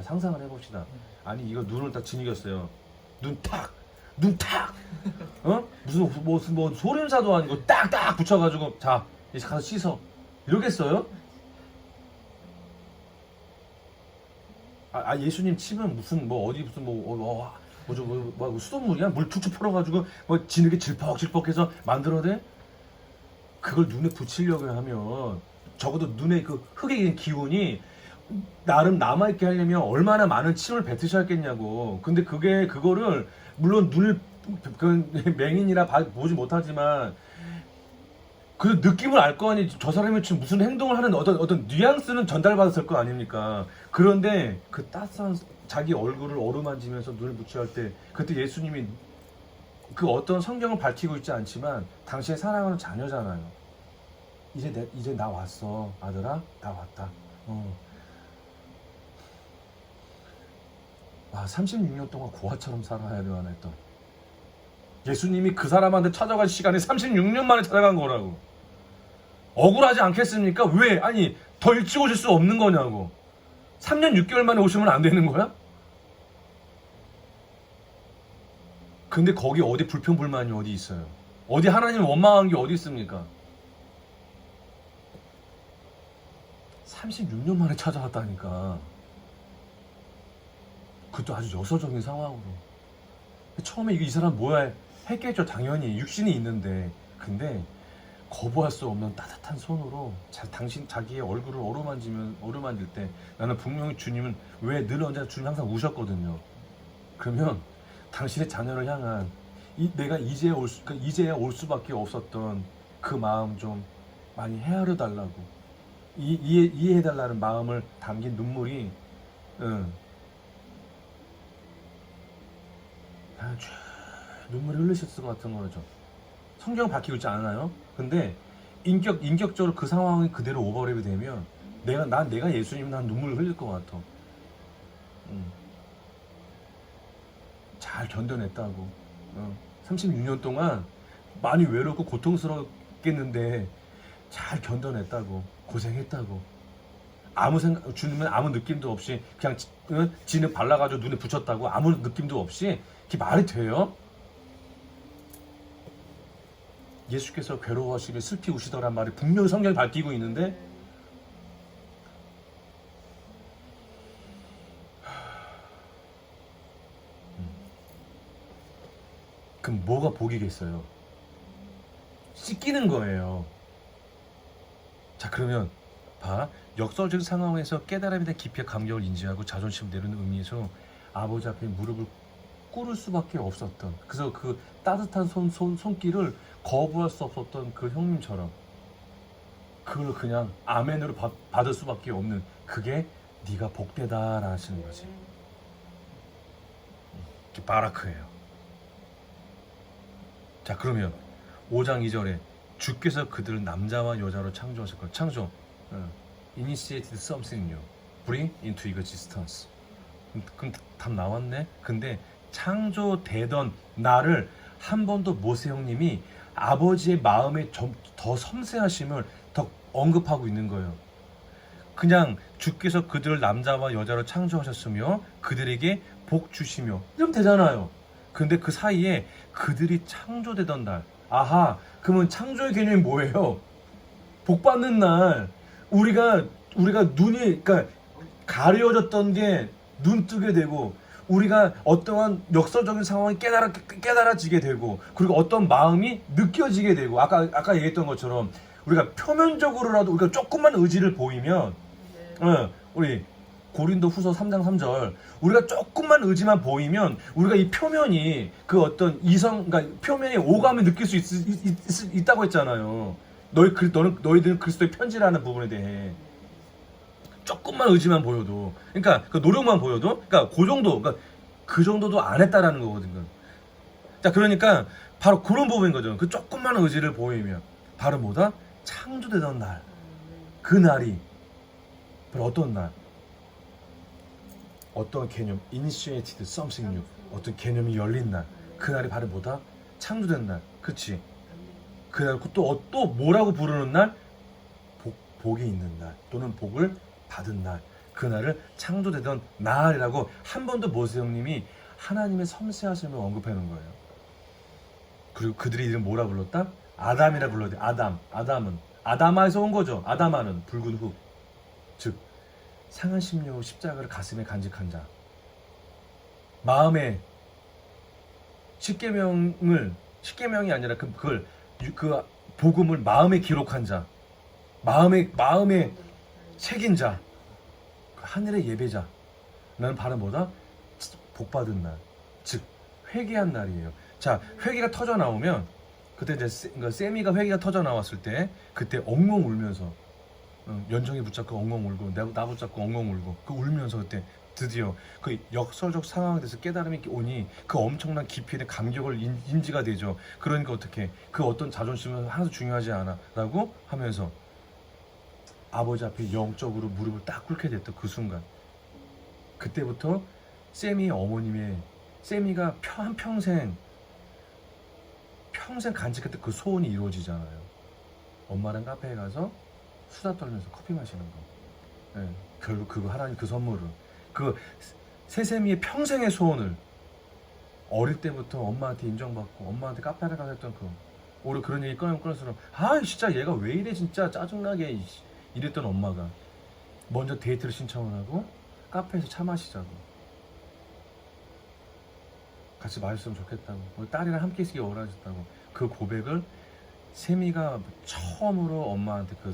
상상을 해봅시다. 아니 이거 눈을 다 진이겼어요. 눈 탁! 무슨 소림사도 아니고 딱딱 붙여가지고 자 이제 가서 씻어 이러겠어요? 예수님 침은 무슨 수돗물이야? 물 툭툭 풀어가지고 진흙에 질퍽질퍽해서 만들어내? 그걸 눈에 붙이려고 하면 적어도 눈에 그 흙의 기운이 나름 남아있게 하려면 얼마나 많은 침을 뱉으셨겠냐고. 근데 그거를 물론 눈을 그 맹인이라 보지 못하지만 그 느낌을 알 거 아니. 저 사람이 지금 무슨 행동을 하는 어떤 뉘앙스는 전달받았을 거 아닙니까? 그런데 그 따스한 자기 얼굴을 어루만지면서 눈을 붙여할 때 그때 예수님이 그 어떤 성경을 밝히고 있지 않지만 당신의 사랑하는 자녀잖아요. 이제 나 왔어 아들아, 나 왔다. 36년 동안 고아처럼 살아야 되나 했던 예수님이 그 사람한테 찾아갈 시간이 36년 만에 찾아간 거라고. 억울하지 않겠습니까? 왜? 아니 더 일찍 오실 수 없는 거냐고. 3년 6개월 만에 오시면 안 되는 거야? 근데 거기 어디 불평불만이 어디 있어요? 어디 하나님 원망한 게 어디 있습니까? 36년 만에 찾아왔다니까. 그것도 아주 여서적인 상황으로. 처음에 이 사람 뭐야 했겠죠. 당연히 육신이 있는데. 근데 거부할 수 없는 따뜻한 손으로 자기의 얼굴을 어루만질 때 나는 분명히 주님은 왜 늘 언제나 주님 항상 우셨거든요. 그러면 당신의 자녀를 향한 내가 이제야 올 수밖에 없었던 그 마음 좀 많이 헤아려 달라고, 이해해 달라는 마음을 담긴 눈물이 눈물이 흘리셨을 것 같은 거죠. 성경 밝히고 있지 않아요? 근데 인격적으로 그 상황이 그대로 오버랩이 되면 내가 예수님 난 눈물을 흘릴 것 같아. 잘 견뎌냈다고. 36년 동안 많이 외롭고 고통스럽겠는데 잘 견뎌냈다고. 고생했다고. 주님은 아무 느낌도 없이 그냥 지는 발라가지고 눈에 붙였다고. 아무 느낌도 없이. 그게 말이 돼요? 예수께서 괴로워하시며 슬피 우시더란 말이 분명히 성경에 밝히고 있는데 그럼 뭐가 복이겠어요? 씻기는 거예요. 자, 그러면 역설적 상황에서 깨달음에 대한 깊이와 감격을 인지하고 자존심을 내리는 의미에서 아버지 앞에 무릎을 꿇을 수밖에 없었던, 그래서 그 따뜻한 손길을 거부할 수 없었던 그 형님처럼 그걸 그냥 아멘으로 받을 수밖에 없는, 그게 네가 복되다 라시는 거지. 이게 바라크예요. 자, 그러면 5장 2절에 주께서 그들을 남자와 여자로 창조하실 것. 창조, initiated something new, bring into existence. 그럼 답 나왔네. 근데 창조되던 나를 한 번 더 모세 형님이 아버지의 마음에 더 섬세하심을 더 언급하고 있는 거예요. 그냥 주께서 그들을 남자와 여자로 창조하셨으며 그들에게 복 주시며 이러면 되잖아요. 근데 그 사이에 그들이 창조되던 날, 그러면 창조의 개념이 뭐예요? 복 받는 날. 우리가 눈이, 그러니까 가려졌던 게 눈 뜨게 되고, 우리가 어떠한 역설적인 상황이 깨달아지게 되고, 그리고 어떤 마음이 느껴지게 되고, 아까 얘기했던 것처럼 우리가 표면적으로라도 우리가 조금만 의지를 보이면, 우리 고린도 후서 3장 3절, 우리가 조금만 의지만 보이면 우리가 이 표면이 그 어떤 그러니까 표면에 오감을 느낄 수 있다고 했잖아요. 너희들은 그리스도의 편지라는 부분에 대해 조금만 의지만 보여도, 그러니까 그 노력만 보여도, 그러니까 그 정도도 안 했다라는 거거든요. 자, 그러니까 바로 그런 부분인 거죠. 그 조금만 의지를 보이면 바로 뭐다? 창조되던 날. 그 날이 바로 어떤 날? 어떤 개념? initiated something new. 어떤 개념이 열린 날. 그 날이 바로 뭐다? 창조된 날. 그치? 그날 또 뭐라고 부르는 날? 복이 있는 날, 또는 복을 받은 날. 그 날을 창조되던 날이라고 한 번 더 모세 형님이 하나님의 섬세하심을 언급해 놓은 거예요. 그리고 그들의 이름 뭐라 불렀다? 아담이라 불러야 돼. 아담은 아다마에서 온 거죠. 아다마는 붉은 흙, 즉 상한 심령 십자가를 가슴에 간직한 자. 마음에 십계명이 아니라 그걸 복음을 마음에 기록한 자, 마음에 새긴 자, 하늘의 예배자. 나는 바로 뭐다? 복받은 날, 즉 회개한 날이에요. 자, 회개가 터져 나오면 그때 이제 세미가 회개가 터져 나왔을 때 그때 엉엉 울면서 연정이 붙잡고 엉엉 울고 나 붙잡고 엉엉 울고 그 울면서 그때 드디어 그 역설적 상황에 대해서 깨달음이 오니 그 엄청난 깊이 있는 감격을 인지가 되죠. 그러니까 어떻게 그 어떤 자존심은 하나도 중요하지 않아 라고 하면서 아버지 앞에 영적으로 무릎을 딱 꿇게 됐던 그 순간, 그때부터 세미의 어머님의, 세미가 한평생 간직했던 그 소원이 이루어지잖아요. 엄마랑 카페에 가서 수다 떨면서 커피 마시는 거. 네, 결국 그거 하나님 그 선물을, 그 새세미의 평생의 소원을 어릴 때부터 엄마한테 인정받고 엄마한테 카페를 가서 했던 그, 오히려 그런 얘기 꺼내면 꺼낼수록 아 진짜 얘가 왜 이래 진짜 짜증나게 이랬던 엄마가 먼저 데이트를 신청을 하고 카페에서 차 마시자고, 같이 마셨으면 좋겠다고, 우리 딸이랑 함께 있으기 원하셨다고, 그 고백을 세미가 처음으로 엄마한테 그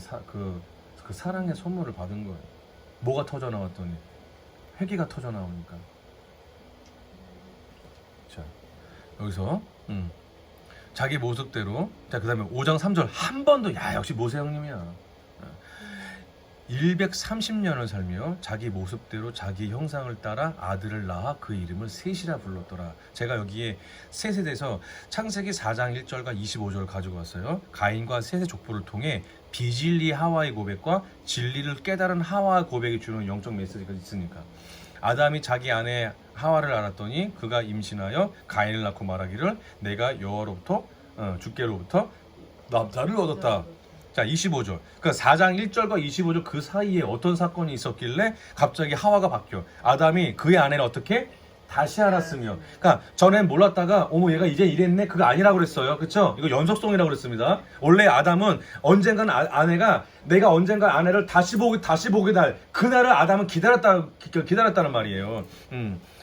사랑의 선물을 받은 거예요. 뭐가 터져 나왔더니 회개가 터져 나오니까. 자, 여기서 자기 모습대로. 자, 그 다음에 5장 3절 한 번도, 야 역시 모세 형님이야. 130년을 살며 자기 모습대로 자기 형상을 따라 아들을 낳아 그 이름을 셋이라 불렀더라. 제가 여기에 셋에 대해서 창세기 4장 1절과 25절을 가지고 왔어요. 가인과 셋의 족보를 통해 비진리 하와의 고백과 진리를 깨달은 하와의 고백이 주는 영적 메시지가 있으니까. 아담이 자기 아내 하와를 알았더니 그가 임신하여 가인을 낳고 말하기를 내가 여호와로부터 주께로부터 남자를 얻었다. 자, 25절. 그러니까 4장 1절과 25절 그 사이에 어떤 사건이 있었길래 갑자기 하와가 바뀌어. 아담이 그의 아내를 어떻게? 다시 알았으며. 그러니까 전엔 몰랐다가 어머 얘가 이제 이랬네. 그거 아니라고 그랬어요. 그렇죠? 이거 연속성이라고 그랬습니다. 원래 아담은 언젠가는 아내가, 내가 언젠가 아내를 다시 보게 될 그날을 아담은 기다렸다는 말이에요.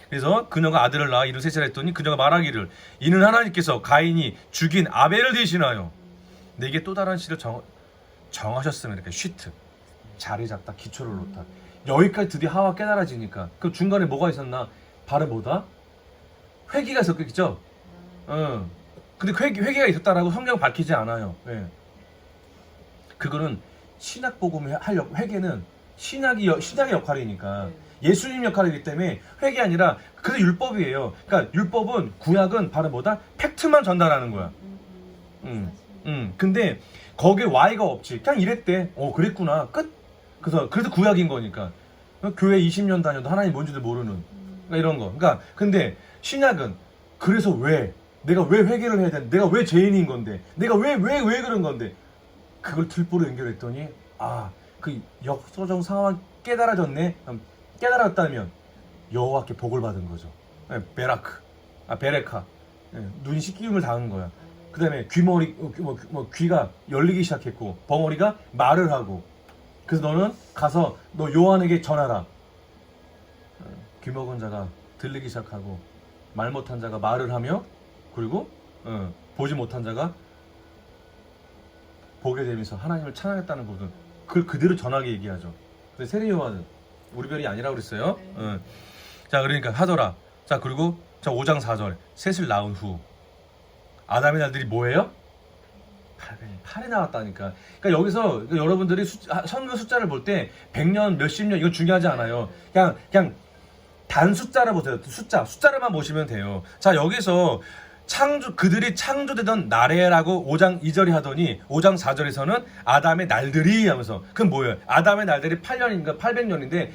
그래서 그녀가 아들을 낳아 이를 셋이라 했더니 그녀가 말하기를 이는 하나님께서 가인이 죽인 아벨을 대신하여 내게 또 다른 씨를 정하셨으면, 이렇게 쉬트 자리 잡다 기초를 놓다. 여기까지 드디어 하와 깨달아지니까 그 중간에 뭐가 있었나? 바로 뭐다? 회개가 있었겠죠? 근데 회개가 있었다라고 성경 밝히지 않아요. 예. 그거는 신약 복음을 하려고, 회개는 신약의 역할이니까, 예수님 역할이기 때문에 회개 아니라 그게 율법이에요. 그러니까 율법은, 구약은 바로 뭐다? 팩트만 전달하는 거야. 근데 거기에 Y가 없지. 그냥 이랬대. 그랬구나. 끝. 그래서 구약인 거니까. 교회 20년 다녀도 하나님 뭔지도 모르는. 그러니까 이런 거. 그러니까 근데 신약은 그래서 왜? 내가 왜 회개를 해야 되는데? 내가 왜 죄인인 건데? 내가 왜 그런 건데? 그걸 틀보로 연결했더니 그 역사적 상황 깨달아졌네. 깨달았다면 여호와께 복을 받은 거죠. 베레카. 눈이 씻김을 당한 거야. 그 다음에 귀가 열리기 시작했고 벙어리가 말을 하고, 그래서 너는 가서 너 요한에게 전하라. 귀 먹은 자가 들리기 시작하고 말 못한 자가 말을 하며, 그리고 보지 못한 자가 보게 되면서 하나님을 찬양했다는 것은 그걸 그대로 전하게 얘기하죠. 근데 세례 요한은 우리 별이 아니라고 그랬어요. 자, 그러니까 하더라. 자, 그리고 5장 4절 셋을 낳은 후 아담의 날들이 뭐예요? 8이 나왔다니까. 그러니까 여기서 여러분들이 선거 숫자를 볼 때 100년, 몇십 년 이건 중요하지 않아요. 그냥 단 숫자를 보세요. 숫자를만 보시면 돼요. 자, 여기서 그들이 창조되던 날에라고 5장 2절이 하더니 5장 4절에서는 아담의 날들이 하면서, 그건 뭐예요? 아담의 날들이 8년인가 800년인데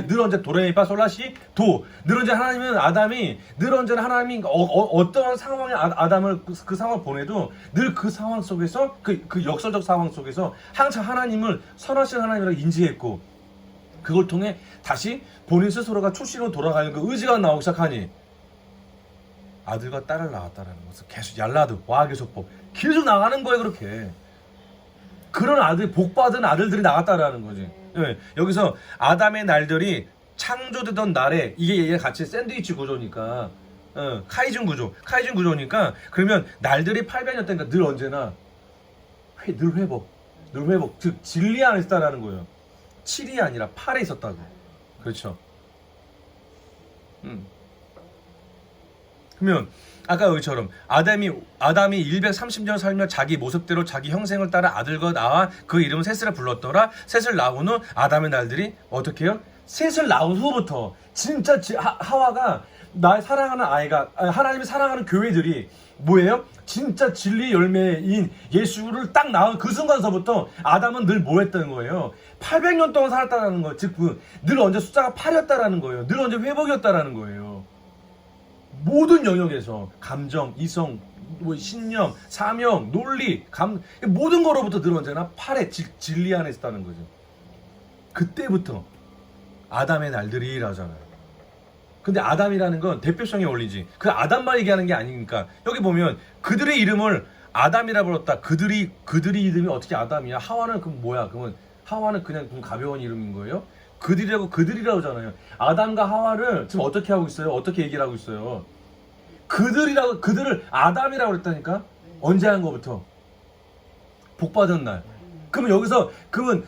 늘 언제 도레미파 솔라시 도, 늘 언제 아담이 늘 언제나 하나님이 어떠한 상황에 아담을 그 상황을 보내도 늘 그 상황 속에서 그 역설적 상황 속에서 항상 하나님을 선하신 하나님이라고 인지했고, 그걸 통해 다시 본인 스스로가 출신으로 돌아가는 그 의지가 나오기 시작하니 아들과 딸을 낳았다라는 것은 계속 얄라드 와계속법 계속 나가는 거예요. 그렇게 그런 복받은 아들들이 나갔다라는 거지. 여기서 아담의 날들이 창조되던 날에, 이게 같이 샌드위치 구조니까 카이준 구조니까, 그러면 날들이 800년 때니까 늘 언제나 늘 회복, 늘 회복. 즉 진리 안에 있다라는 거예요. 7이 아니라 8에 있었다고. 그렇죠. 그러면 아까 여기처럼 아담이 130년 살며 자기 모습대로 자기 형생을 따라 아들과 낳아 그 이름은 셋을 불렀더라. 셋을 낳은 후 아담의 날들이 어떻게 해요? 셋을 낳은 후부터 진짜 하와가 나의 사랑하는 아이가 하나님이 사랑하는 교회들이 뭐예요? 진짜 진리 열매인 예수를 딱 낳은 그 순간서부터 아담은 늘 뭐 했다는 거예요? 800년 동안 살았다는 거. 즉 늘 언제 숫자가 8이었다라는 거예요. 늘 언제 회복이었다라는 거예요. 모든 영역에서 감정, 이성, 신념, 사명, 논리, 모든 거로부터 늘 언제나 8의 진리 안에 있다는 거죠. 그때부터 아담의 날들이라잖아요. 근데 아담이라는 건 대표성의 원리지. 그 아담만 얘기하는 게 아니니까. 여기 보면 그들의 이름을 아담이라 불렀다. 그들이 이름이 어떻게 아담이야? 하와는 그럼 뭐야? 그러면 하와는 그냥 좀 가벼운 이름인 거예요? 그들이라고 하잖아요. 아담과 하와를 지금 어떻게 하고 있어요? 어떻게 얘기를 하고 있어요? 그들을 아담이라고 그랬다니까? 언제 한 거부터? 복받은 날. 그러면 여기서 그러면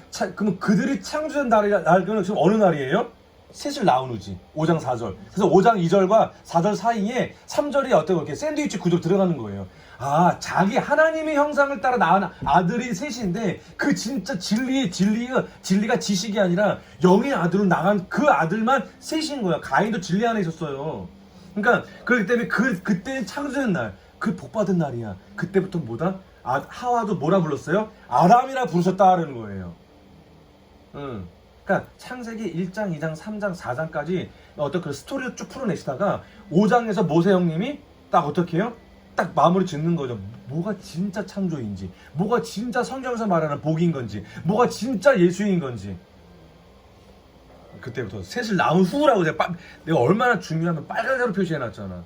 그들이 창조된 날은 지금 어느 날이에요? 셋을 낳은 후지. 5장 4절. 그래서 5장 2절과 4절 사이에 3절이 어떻게 이렇게 샌드위치 구조 들어가는 거예요. 아, 자기 하나님의 형상을 따라 낳은 아들이 셋인데 그 진짜 진리가 지식이 아니라 영의 아들로 나간 그 아들만 셋인 거야. 가인도 진리 안에 있었어요. 그러니까 그렇기 때문에 그때는 창조된 날, 그 복받은 날이야. 그때부터 뭐다? 하와도 뭐라 불렀어요? 아담이라 부르셨다라는 거예요. 그러니까 창세기 1장, 2장, 3장, 4장까지 어떤 그 스토리를 쭉 풀어내시다가 5장에서 모세 형님이 딱 어떻게 해요? 딱 마무리 짓는 거죠. 뭐가 진짜 창조인지, 뭐가 진짜 성경에서 말하는 복인 건지, 뭐가 진짜 예수인 건지. 그때부터 셋을 낳은 후라고 내가 얼마나 중요하면 빨간색으로 표시해놨잖아.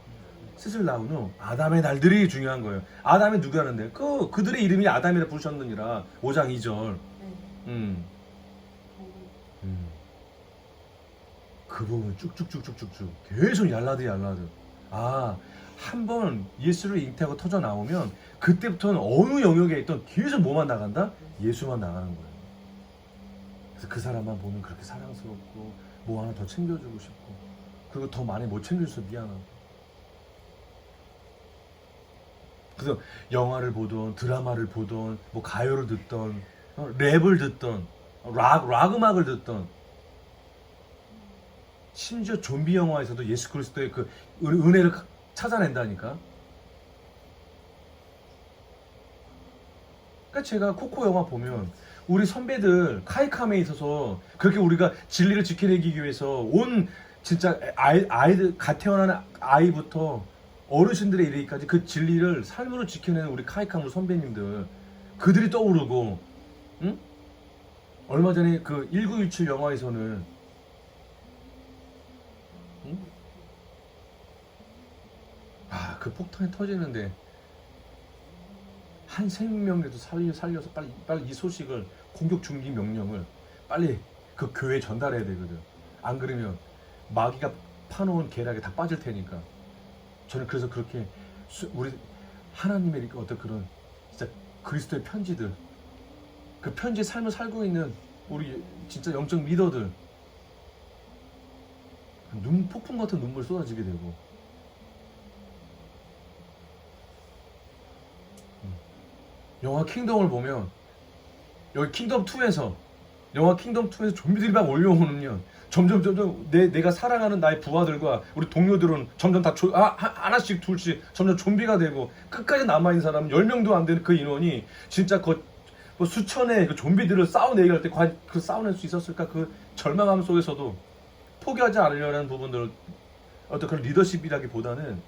셋을 낳은 후 아담의 날들이 중요한 거예요. 아담이 누구라는데? 그들의 이름이 아담이라 부르셨느니라. 5장 2절. 그 부분 쭉쭉쭉쭉쭉 계속 얄라드. 한 번 예수를 잉태하고 터져 나오면 그때부터는 어느 영역에 있던 계속 뭐만 나간다? 예수만 나가는 거예요. 그래서 그 사람만 보면 그렇게 사랑스럽고 뭐 하나 더 챙겨주고 싶고, 그리고 더 많이 못 챙겨줘서 미안하고. 그래서 영화를 보던, 드라마를 보던, 뭐 가요를 듣던, 랩을 듣던, 락 음악을 듣던, 심지어 좀비 영화에서도 예수 그리스도의 그 은혜를 찾아낸다니까. 그러니까 제가 코코 영화 보면 우리 선배들 카이캄에 있어서 그렇게 우리가 진리를 지켜내기 위해서 온 진짜 아이들 갓 태어난 아이부터 어르신들에 이르기까지 그 진리를 삶으로 지켜내는 우리 카이캄 선배님들, 그들이 떠오르고, 응? 얼마 전에 그 1917 영화에서는, 응? 그 폭탄이 터지는데 한 생명이라도 살려서 빨리 이 소식을, 공격 중지 명령을 빨리 그 교회에 전달해야 되거든. 안 그러면 마귀가 파놓은 계략에 다 빠질 테니까. 저는 그래서 그렇게 우리 하나님의 어떤 그런 진짜 그리스도의 편지들, 그 편지의 삶을 살고 있는 우리 진짜 영적 리더들, 폭풍 같은 눈물 쏟아지게 되고. 영화 킹덤을 보면 여기 킹덤 2에서 좀비들이 막 올려오면요, 점점 내가 사랑하는 나의 부하들과 우리 동료들은 점점 다 하나씩 둘씩 점점 좀비가 되고, 끝까지 남아있는 사람은 10명도 안 되는 그 인원이 진짜 뭐 수천의 그 좀비들을 싸워내기 할 때 과연 그 싸워낼 수 있었을까? 그 절망함 속에서도 포기하지 않으려는 부분들, 어떤 그런 리더십이라기보다는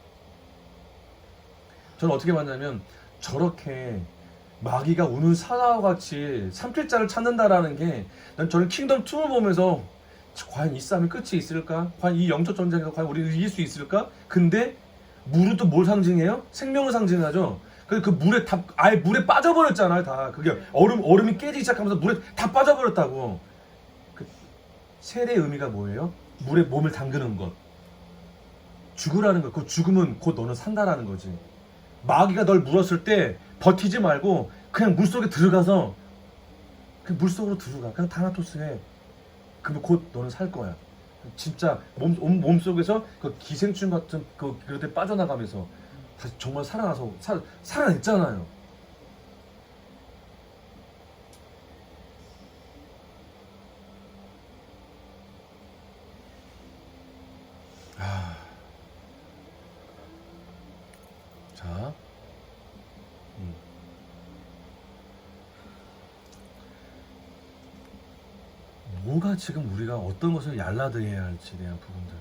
저는 어떻게 봤냐면, 저렇게 마귀가 우는 사자와 같이 삼킬자를 찾는다라는 게, 저는 킹덤 2를 보면서 과연 이 싸움이 끝이 있을까? 과연 이 영적 전쟁에서 과연 우리를 이길 수 있을까? 근데 물은 또 뭘 상징해요? 생명을 상징하죠. 그 물에 아예 물에 빠져버렸잖아요. 다 그게 얼음이 깨지기 시작하면서 물에 다 빠져버렸다고. 그 세례의 의미가 뭐예요? 물에 몸을 담그는 것. 죽으라는 거. 그 죽으면 곧 너는 산다라는 거지. 마귀가 널 물었을 때 버티지 말고 그냥 물속에 들어가서 그냥 물속으로 들어가. 그냥 타나토스 해. 그러면 곧 너는 살 거야. 진짜 몸속에서 그 기생충 같은 그럴 때 빠져나가면서 다시 정말 살아나서 살아냈잖아요. 자, 뭐가 지금 우리가 어떤 것을 얄라드해야 할지 대한 부분들.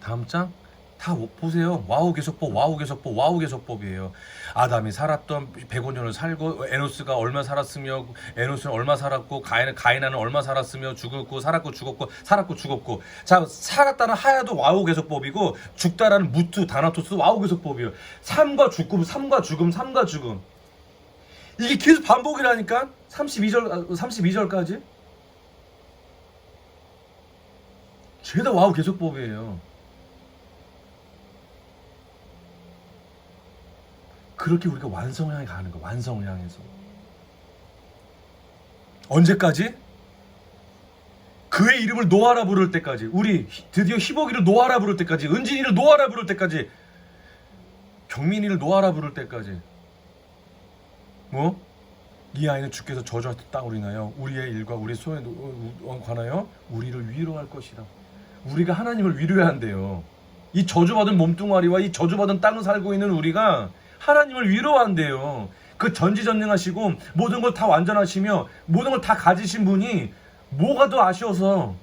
다음 장 다 보세요. 와우 계속법, 와우 계속법, 와우 계속법이에요. 아담이 살았던 105년을 살고 에노스가 얼마 살았으며 에노스는 얼마 살았고 가인은 얼마 살았으며 죽었고 살았고 죽었고 살았고 죽었고. 자, 살았다는 하야도 와우 계속법이고 죽다라는 무투 다나토스 와우 계속법이에요. 삶과 죽음, 삶과 죽음, 삶과 죽음. 이게 계속 반복이라니까. 32절까지 죄다 와우 계속법이에요. 그렇게 우리가 완성을 향해 가는 거. 완성을 향해서 언제까지? 그의 이름을 노아라 부를 때까지. 우리 드디어 희복이를 노아라 부를 때까지. 은진이를 노아라 부를 때까지. 경민이를 노아라 부를 때까지. 뭐? 이 아이는 주께서 저주하셨다 땅으로인하여 우리의 일과 우리 소에 관하여 우리를 위로할 것이라. 우리가 하나님을 위로해야 한대요. 이 저주받은 몸뚱아리와 이 저주받은 땅을 살고 있는 우리가 하나님을 위로한대요. 그 전지전능하시고 모든 걸 다 완전하시며 모든 걸 다 가지신 분이 뭐가 더 아쉬워서.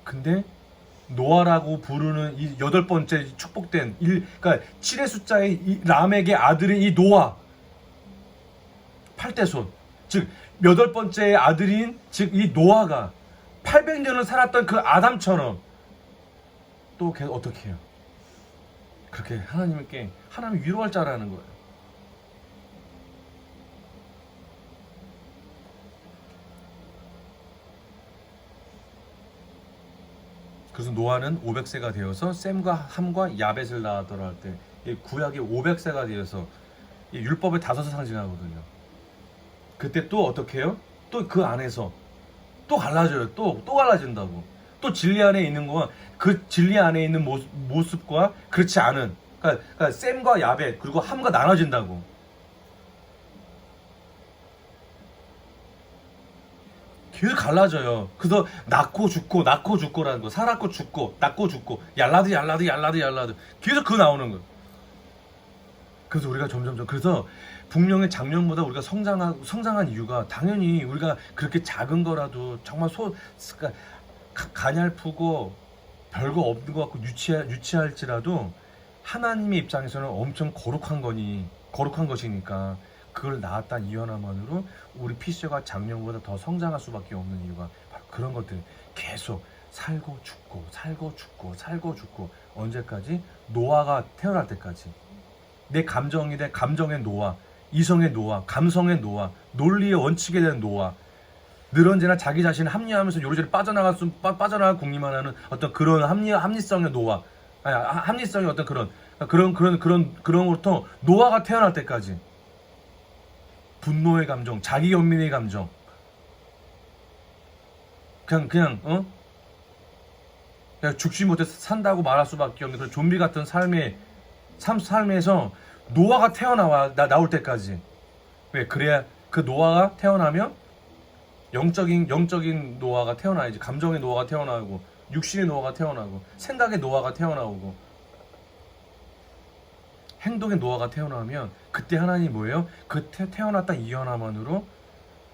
근데 노아라고 부르는 이 8번째 축복된 그러니까 7의 숫자의 이 람에게 아들인 이 노아 8대손, 즉 8번째의 아들인 즉 이 노아가 800년을 살았던 그 아담처럼 또 걔 어떻게 해요? 그렇게 하나님께 하나님 위로할 줄 알아는 거예요. 그래서 노아는 500세가 되어서 셈과 함과 야벳을 낳았더라 할 때 구약이 500세가 되어서 율법의 5을 상징하거든요. 그때 또 어떻게 해요? 또 그 안에서 또 갈라져요. 또 갈라진다고. 또 진리 안에 있는 거와 그 진리 안에 있는 모습과 그렇지 않은, 그러니까 셈과 야벳 그리고 함과 나눠진다고. 계속 갈라져요. 그래서 낳고 죽고라는 거. 살았고 죽고 낳고 죽고 얄라드 계속 그거 나오는 거. 그래서 우리가 점점점 그래서 분명히 작년보다 우리가 성장한 이유가 당연히 우리가 그렇게 작은 거라도 정말 그러니까 가냘프고 별거 없는 것 같고 유치할지라도 하나님의 입장에서는 엄청 거룩한 것이니까 그걸 낳았다는 이유 하나만으로 우리 피셔가 작년보다 더 성장할 수밖에 없는 이유가 바로 그런 것들. 계속 살고 죽고 언제까지? 노아가 태어날 때까지. 내 감정이 된 감정의 노아, 이성의 노아, 감성의 노아, 논리의 원칙에 대한 노아. 늘 언제나 자기 자신을 합리화하면서 요리조리 빠져나갈 궁리만 하는 어떤 그런 합리성의 노아, 합리성의 어떤 그런부터 노아가 태어날 때까지. 분노의 감정, 자기 연민의 감정, 그냥 죽지 못해 산다고 말할 수밖에 없는 그런 좀비 같은 삶에서 노아가 나올 때까지. 왜? 그래야 그 노아가 태어나면 영적인 노아가 태어나야지. 감정의 노아가 태어나고 육신의 노아가 태어나고 생각의 노아가 태어나오고 행동의 노아가 태어나면 그때 하나님이 뭐예요? 그 태어났다 이유 하나만으로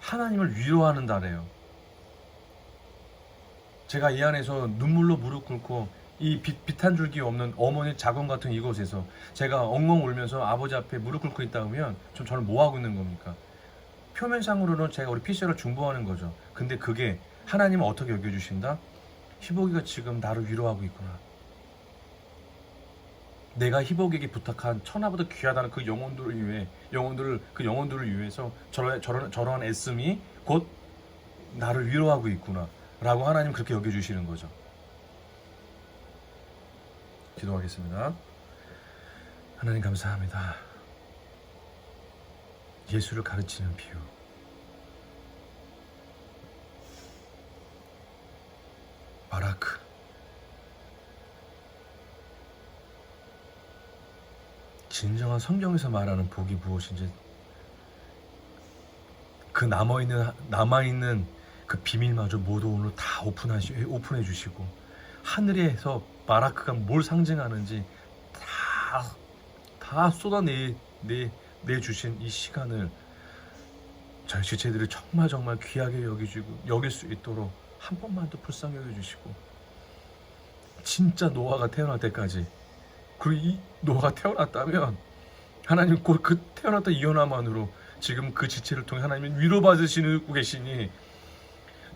하나님을 위로하는 달이에요. 제가 이 안에서 눈물로 무릎 꿇고 이 빛 한 줄기 없는 어머니 자궁 같은 이곳에서 제가 엉엉 울면서 아버지 앞에 무릎 꿇고 있다 보면 저는 뭐 하고 있는 겁니까? 표면상으로는 제가 우리 피셔를 중보하는 거죠. 근데 그게 하나님은 어떻게 여겨주신다? 희복이가 지금 나를 위로하고 있구나. 내가 희복에게 부탁한 천하보다 귀하다는 그 영혼들을 위해서 저러한 애씀이 곧 나를 위로하고 있구나 라고 하나님 그렇게 여겨주시는 거죠. 기도하겠습니다. 하나님 감사합니다. 예수를 가르치는 비유. 바라크. 진정한 성경에서 말하는 복이 무엇인지 그 남아있는 그 비밀마저 모두 오늘 다 오픈해 주시고 하늘에서 바라크가 뭘 상징하는지 다 내주신 이 시간을 저희 지체들이 정말 귀하게 여길 수 있도록 한 번만 더 불쌍히 여겨주시고 진짜 노아가 태어날 때까지 그리고 이 노아가 태어났다면 하나님 곧 그 태어났다 이혼함만으로 지금 그 지체를 통해 하나님이 위로받으시고 계시니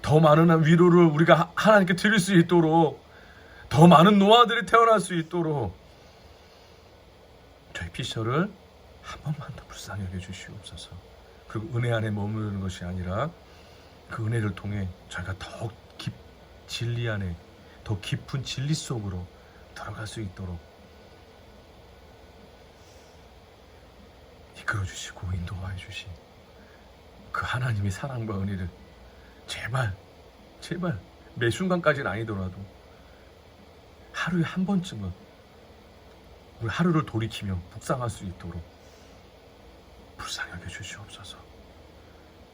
더 많은 위로를 우리가 하나님께 드릴 수 있도록 더 많은 노아들이 태어날 수 있도록 저희 피셔를 한 번만 더 불쌍히 여겨주시옵소서. 그리고 은혜 안에 머무르는 것이 아니라 그 은혜를 통해 저희가 더욱 진리 안에 더 깊은 진리 속으로 들어갈 수 있도록 이끌어 주시고 인도하여 주신 그 하나님의 사랑과 은혜를 제발 매 순간까지는 아니더라도 하루에 한 번쯤은 우리 하루를 돌이키며 묵상할 수 있도록 불쌍히 여겨 주시옵소서.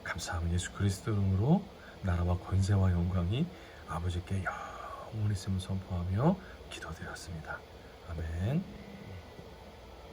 감사하며 예수 그리스도 이름으로 나라와 권세와 영광이 아버지께 영원히 있음을 선포하며 기도드렸습니다. 아멘.